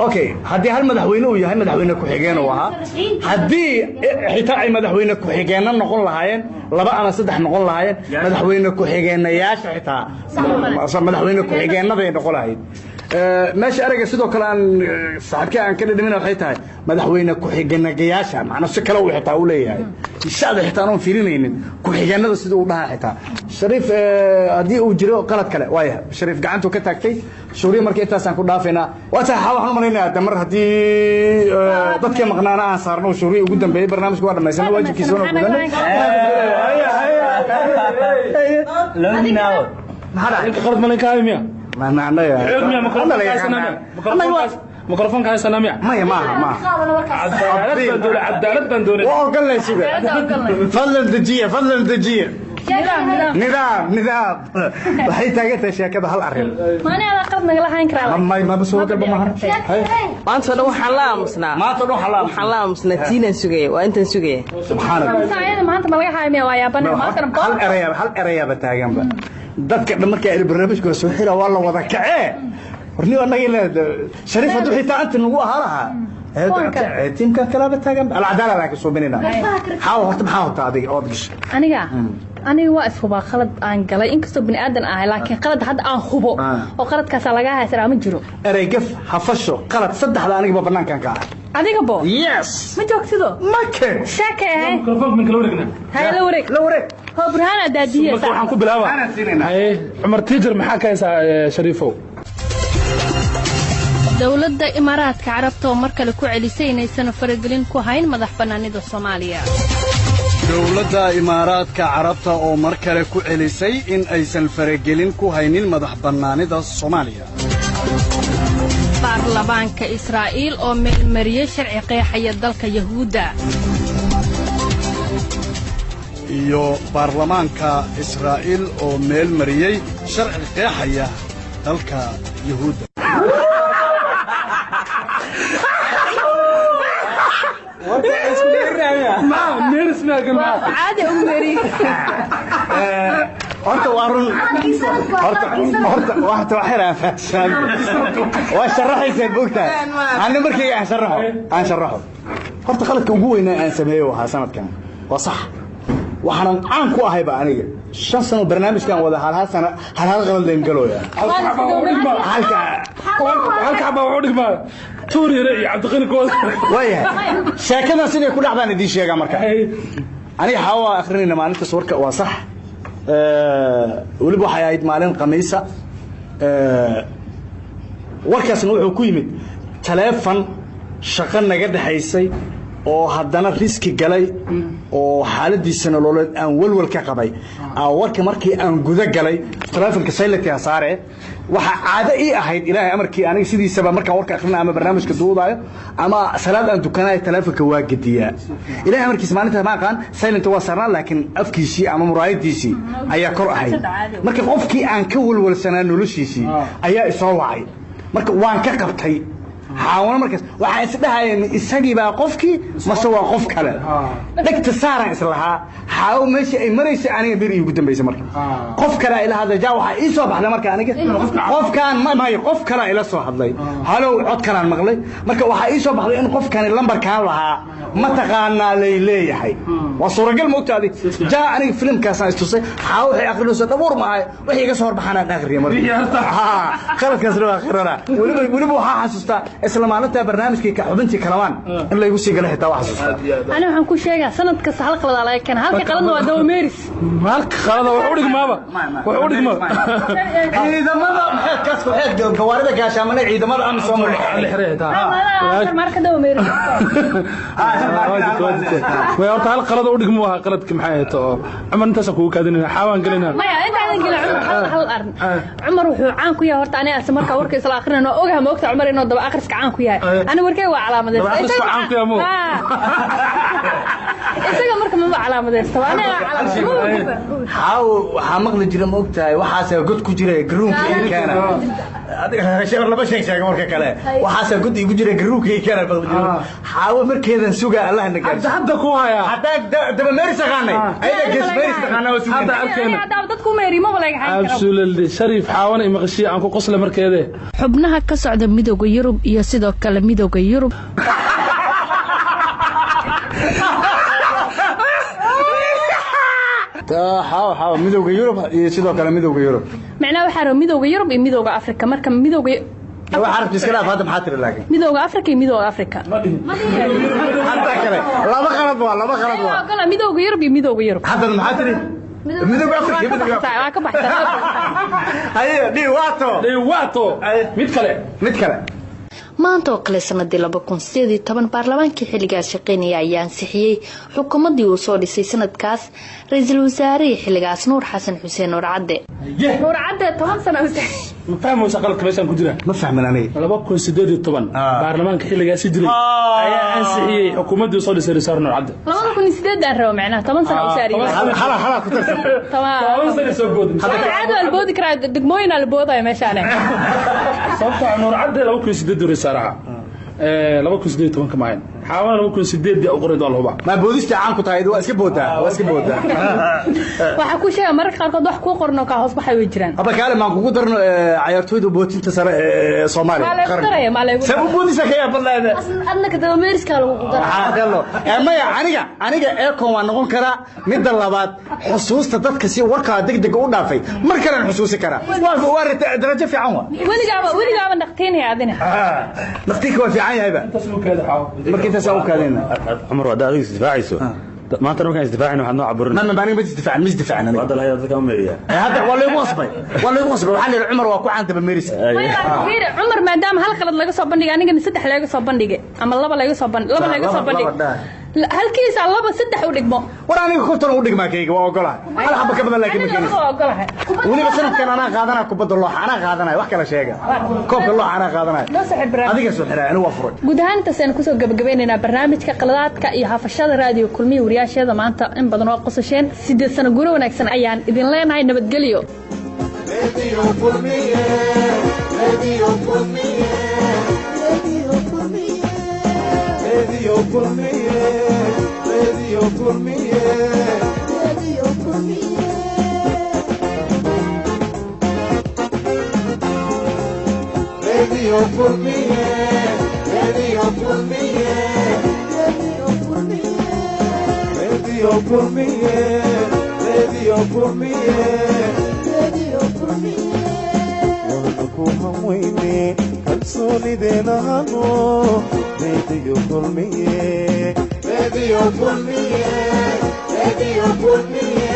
okay haddii hal madaxweyne uu yahay madaxweyne ku-xigeen uu ahaa haddii xitaa ay madaxweyne ku-xigeenna noqon lahaayeen 2 ama 3 noqon lahaayeen madaxweyne ku-xigeenayaasha xitaa madaxweyne ku-xigeenaday noqon lahayd meesha erayga sidoo kale aan saxabkii aan ka dhadhamin waxay tahay madaxweyne ku-xigeenayaasha macna si kale uu xitaa u leeyahay shacabka xitaa aan fiirinaynin ku-xigeenada sida uu dhahaa xitaa shariif haddii uu jiro qalad kale waaya shariif gacantu ka taagtay suuriya markii intaasaan ku dhaafaynaa waa tahay waxaan u malaynayaa damar haddii dadkii maqnaana aan saarno suuriya ugu dambeeyey barnaamijku waa dhammaysanay waajibkiisa waa gudanay maxaa qalad malinkaa miya ميكروفون كاي سلامي ما عدالة بندوني وقال فضل دجية نظام waxay taagantay sheekada hal arin maana ala qad naga lahayn karaa ma basoo galba ma maanta waxaan la aamusnaa tiina sugay waa intan sugay subxaanallah saayada maanta ma laga haymay waa yaabana maanta hal erayaba taaganba dadka marka ay barnaamijka soo xira waa la wada kacee warni anaga leeyahay shariif haduu xitaa anta nagu ahaalaha tiimka kala taagan alcadaala la ka soo binina xaw horta maxaa horta adiga oo gashay aniga waa ishuba qalad aan galay inkastoo bini aadan ah laakiin qalad hadda aan hubo oo qaladkaas laga haysan ma jiro ereygaf hafasho qalad saddexda aniga banaankan ka adiga bo yes ma joogtido ma ka shaka mikrofon min kala wareegna hay la wareeg ho burhana daadiye waxaan ku bilaabaa hay Umar Tijar maxaa ka haysaa Shariifow dawladda Imaaraadka Carabta oo mar kale ku celisay inaysan faragelin ku hayn madax banaanida Soomaaliya dawladda Imaaraadka Carabta oo mar kale ku celisay in aysan faragelin ku haynin madax banaanida Soomaaliya baarlamaanka Israa'iil oo meelmariyay sharci qeexaya dalka Yahuuda iyo baarlamaanka Israa'iil oo meelmariyay sharci qeexaya dalka Yahuuda ما ميرس ما قلنا عادي أمري horta waa run horta waxaan faahsan waa sharaxaysaa bogtaa ana markii aan sharaxo horta qaladka ugu weyn aan sameeyo waxa sanadkan waa sax waxaan caan ku ahay ba aniga 5 sano barnaamijkan wada hal qalad leen galooya halka ba wuxuu dhigmaa tuuriire iyo cabdiqani kood waya sheekada sidii ku dhacdaan idin sheega marka aniga hawa akhrinina maalinta warka waa sax waliba waxay ahayd maalin khamiisa warkaasna wuxuu ku yimid teleefon shaqo naga dhaxaysay oo haddana riski galay oo xaaladiisa nololeed aan walwal ka qabay warka markii aan guda galay teleefonka sayladka saare waxa caado ii ahayd ilaahay amarkii aniga sidiisaba markaan warka akhrina ama barnaamijka duudayo ama salaad aan dukanayo teleefonka waa gadiyaa ilaahay amarkiisa maalinta ma aqaan silent waa sarnaa laakiin afkiisii ama muraayadiisii ayaa kor ahayd marka qofkii aan ka walwalsanaa noloshiisii ayaa isoo wacay marka waan ka qabtay حاولنا مركز وحاسبها إسحاقي بقى قفكي ما سوى قف كلا دكت سارة إسلها حاول ماشي أي مريس أنا بيري قدام بيس مركز قف كلا إلى هذا جاو إيصاب على مركز أنا قف كان ما يقف كلا إلى صاحب لي هلو عد كلا المغلي مركز وحإيصاب على إن قف كان اللمبر كان لها ما تقانا لي حي وصورة قل موت هذه جاء أنا فيلم كاسان استوصي حاول أخذ دور معي وهي قصور بحنا آخر يا مركز خلص كسروا آخرنا ولبوا حاسستا islaamaanada barnaamijkii xubintii kalamaan in la igu sii galay xitaa wax xasuus ana waxaan ku sheegaa sanad kasta hal qalad la keen halka qaladna waa dawmeeris halka qalada wuxuu dhigmaaba ciidamada maxay ka soo xeed gawaarida gaashaamana ciidamada aan soo marxay marka dawmeeris way horta hal qalada u dhigmo waa qaladka maxay ahayd oo Umar intaas ku kaadinaa xawaan galina maya inta aan galay hal arn Umar wuxuu caan ku yahay horta aniga marka warka isla akhrino ogahay ma ogta Umar inuu daba akhriska caan ku yahay أنا وركي وعلامة isaga marka ma aduu calaamadeysta waa aniga xaaw waxaa maqli jira ma ogtahay waxaasa god ku jira garuunka ay keena adiga laba shay sheega marka kale waxaasa god igu jira garuunka ay keena maqli jira xaaw markeedan suga Allah na gaarsiiyo hadda ku haya hadda daba meeris aqaanay ayda gesmeeris aqaanay oo suga hadda arkeen hadda dadku meeri ma walaga xayn karo absolutely sharif xaawana imaqshi aan ku qosla markeede xubnaha ka socda midowga Yurub iyo sidoo kale midowga Yurub xaaw midowga Yurub iyo sidoo kale midowga Yurub macnaha waxa roo midowga Yurub iyo midowga Afrika marka midowga waxa aragtay iska dhaaf hadda maxaa tiri laakiin midowga Afrika iyo midowga Afrika hadda kale laba qalad waa midowga Yurub iyo midowga Yurub hadda maxaa tiri midowga Afrika waa ka baxsan haye dhiwaato mid kale maanta oo kale sanadii 2018 baarlamaankii xilligaas shaqeynaya ayaa ansixiyay xukuumadii uu soo dhisay sanadkaas ra'iisul wasaare xilligaas Nuur Xasan Xuseen Nuur Cadde 10 sano ma fahmo shaqalka meeshan ku jira ma fahmin aniga 2018 baarlamaanka xilligaas jiray ayaa ansixiyay xukuumadii soo dhisay ra'iisul Nuur Cadde 2008 aan rabo macnaha 10 sano u saariyay hala ku tartan 10 sano soo boodin hadda caado alboodi kara degmooyin alboodaya meeshaan sababta Nuur Cadde 2008 saraha 2018 kamayn xaawana 2008 u qoray dalba ma boodista caan ku tahay waa iska boodaa waxa ku sheegay marka qaarkood wax ku qorno ka hoos baxay way jiraan aba kaale ma kugu darno ciyaartooyda bootinta sare ee Soomaaliya sabu boodisa ka yaabalaada adna ka daba meeriska lagu qadaro maya aniga eekon waa noqon kara mid labaad xusuusta dadka si warka degdeg u dhaafay mar kale xusuusi kara waa darajo fiican waa weligaaba naqteenay adina naqtiinka waa fiican yahay ba markii taas oo kaadina Umar wada adiga isdifaacayso maanta markaan isdifaacayno waxaad noo caburin ma baan ma isdifaacin aniga wada la dadka u meeriya hadda waa lagu qasbay waxa leeyahay Umar waa ku caanta meeris Umar maadaama hal qalad laga soo bandhigay anigana saddex laga soo bandhigay ama laba laga soo bandhigay halkiis laba saddex u dhigmo war aniga konton u dhigma kayga waa ogolahay hal xabba ka badan laakiin ma keenin waliba sanadkan ana qaadana kubadda loo ana qaadanay wax kala sheega koobka loo ana qaadanay adiga soo xiray aniga waa furay guud ahaan taasaan ku soo gabagabeynayna barnaamijka qaladaadka iyo hafashada raadiyo kulmiye wariyaashada maanta in badan oo qosasheen 8 sano guur wanaagsan ayaan idin leenahay nabadgelyo radio kulmiye radio kulmiye radio kulmiye radio kulmiye radio kulmiye radio kulmiye radio kulmiye radio kulmiye radio kulmiye radio kulmiye radio kulmiye walaku hamweyne kalsoonideena hano radio kulmiye radio kulmiye radio kulmiye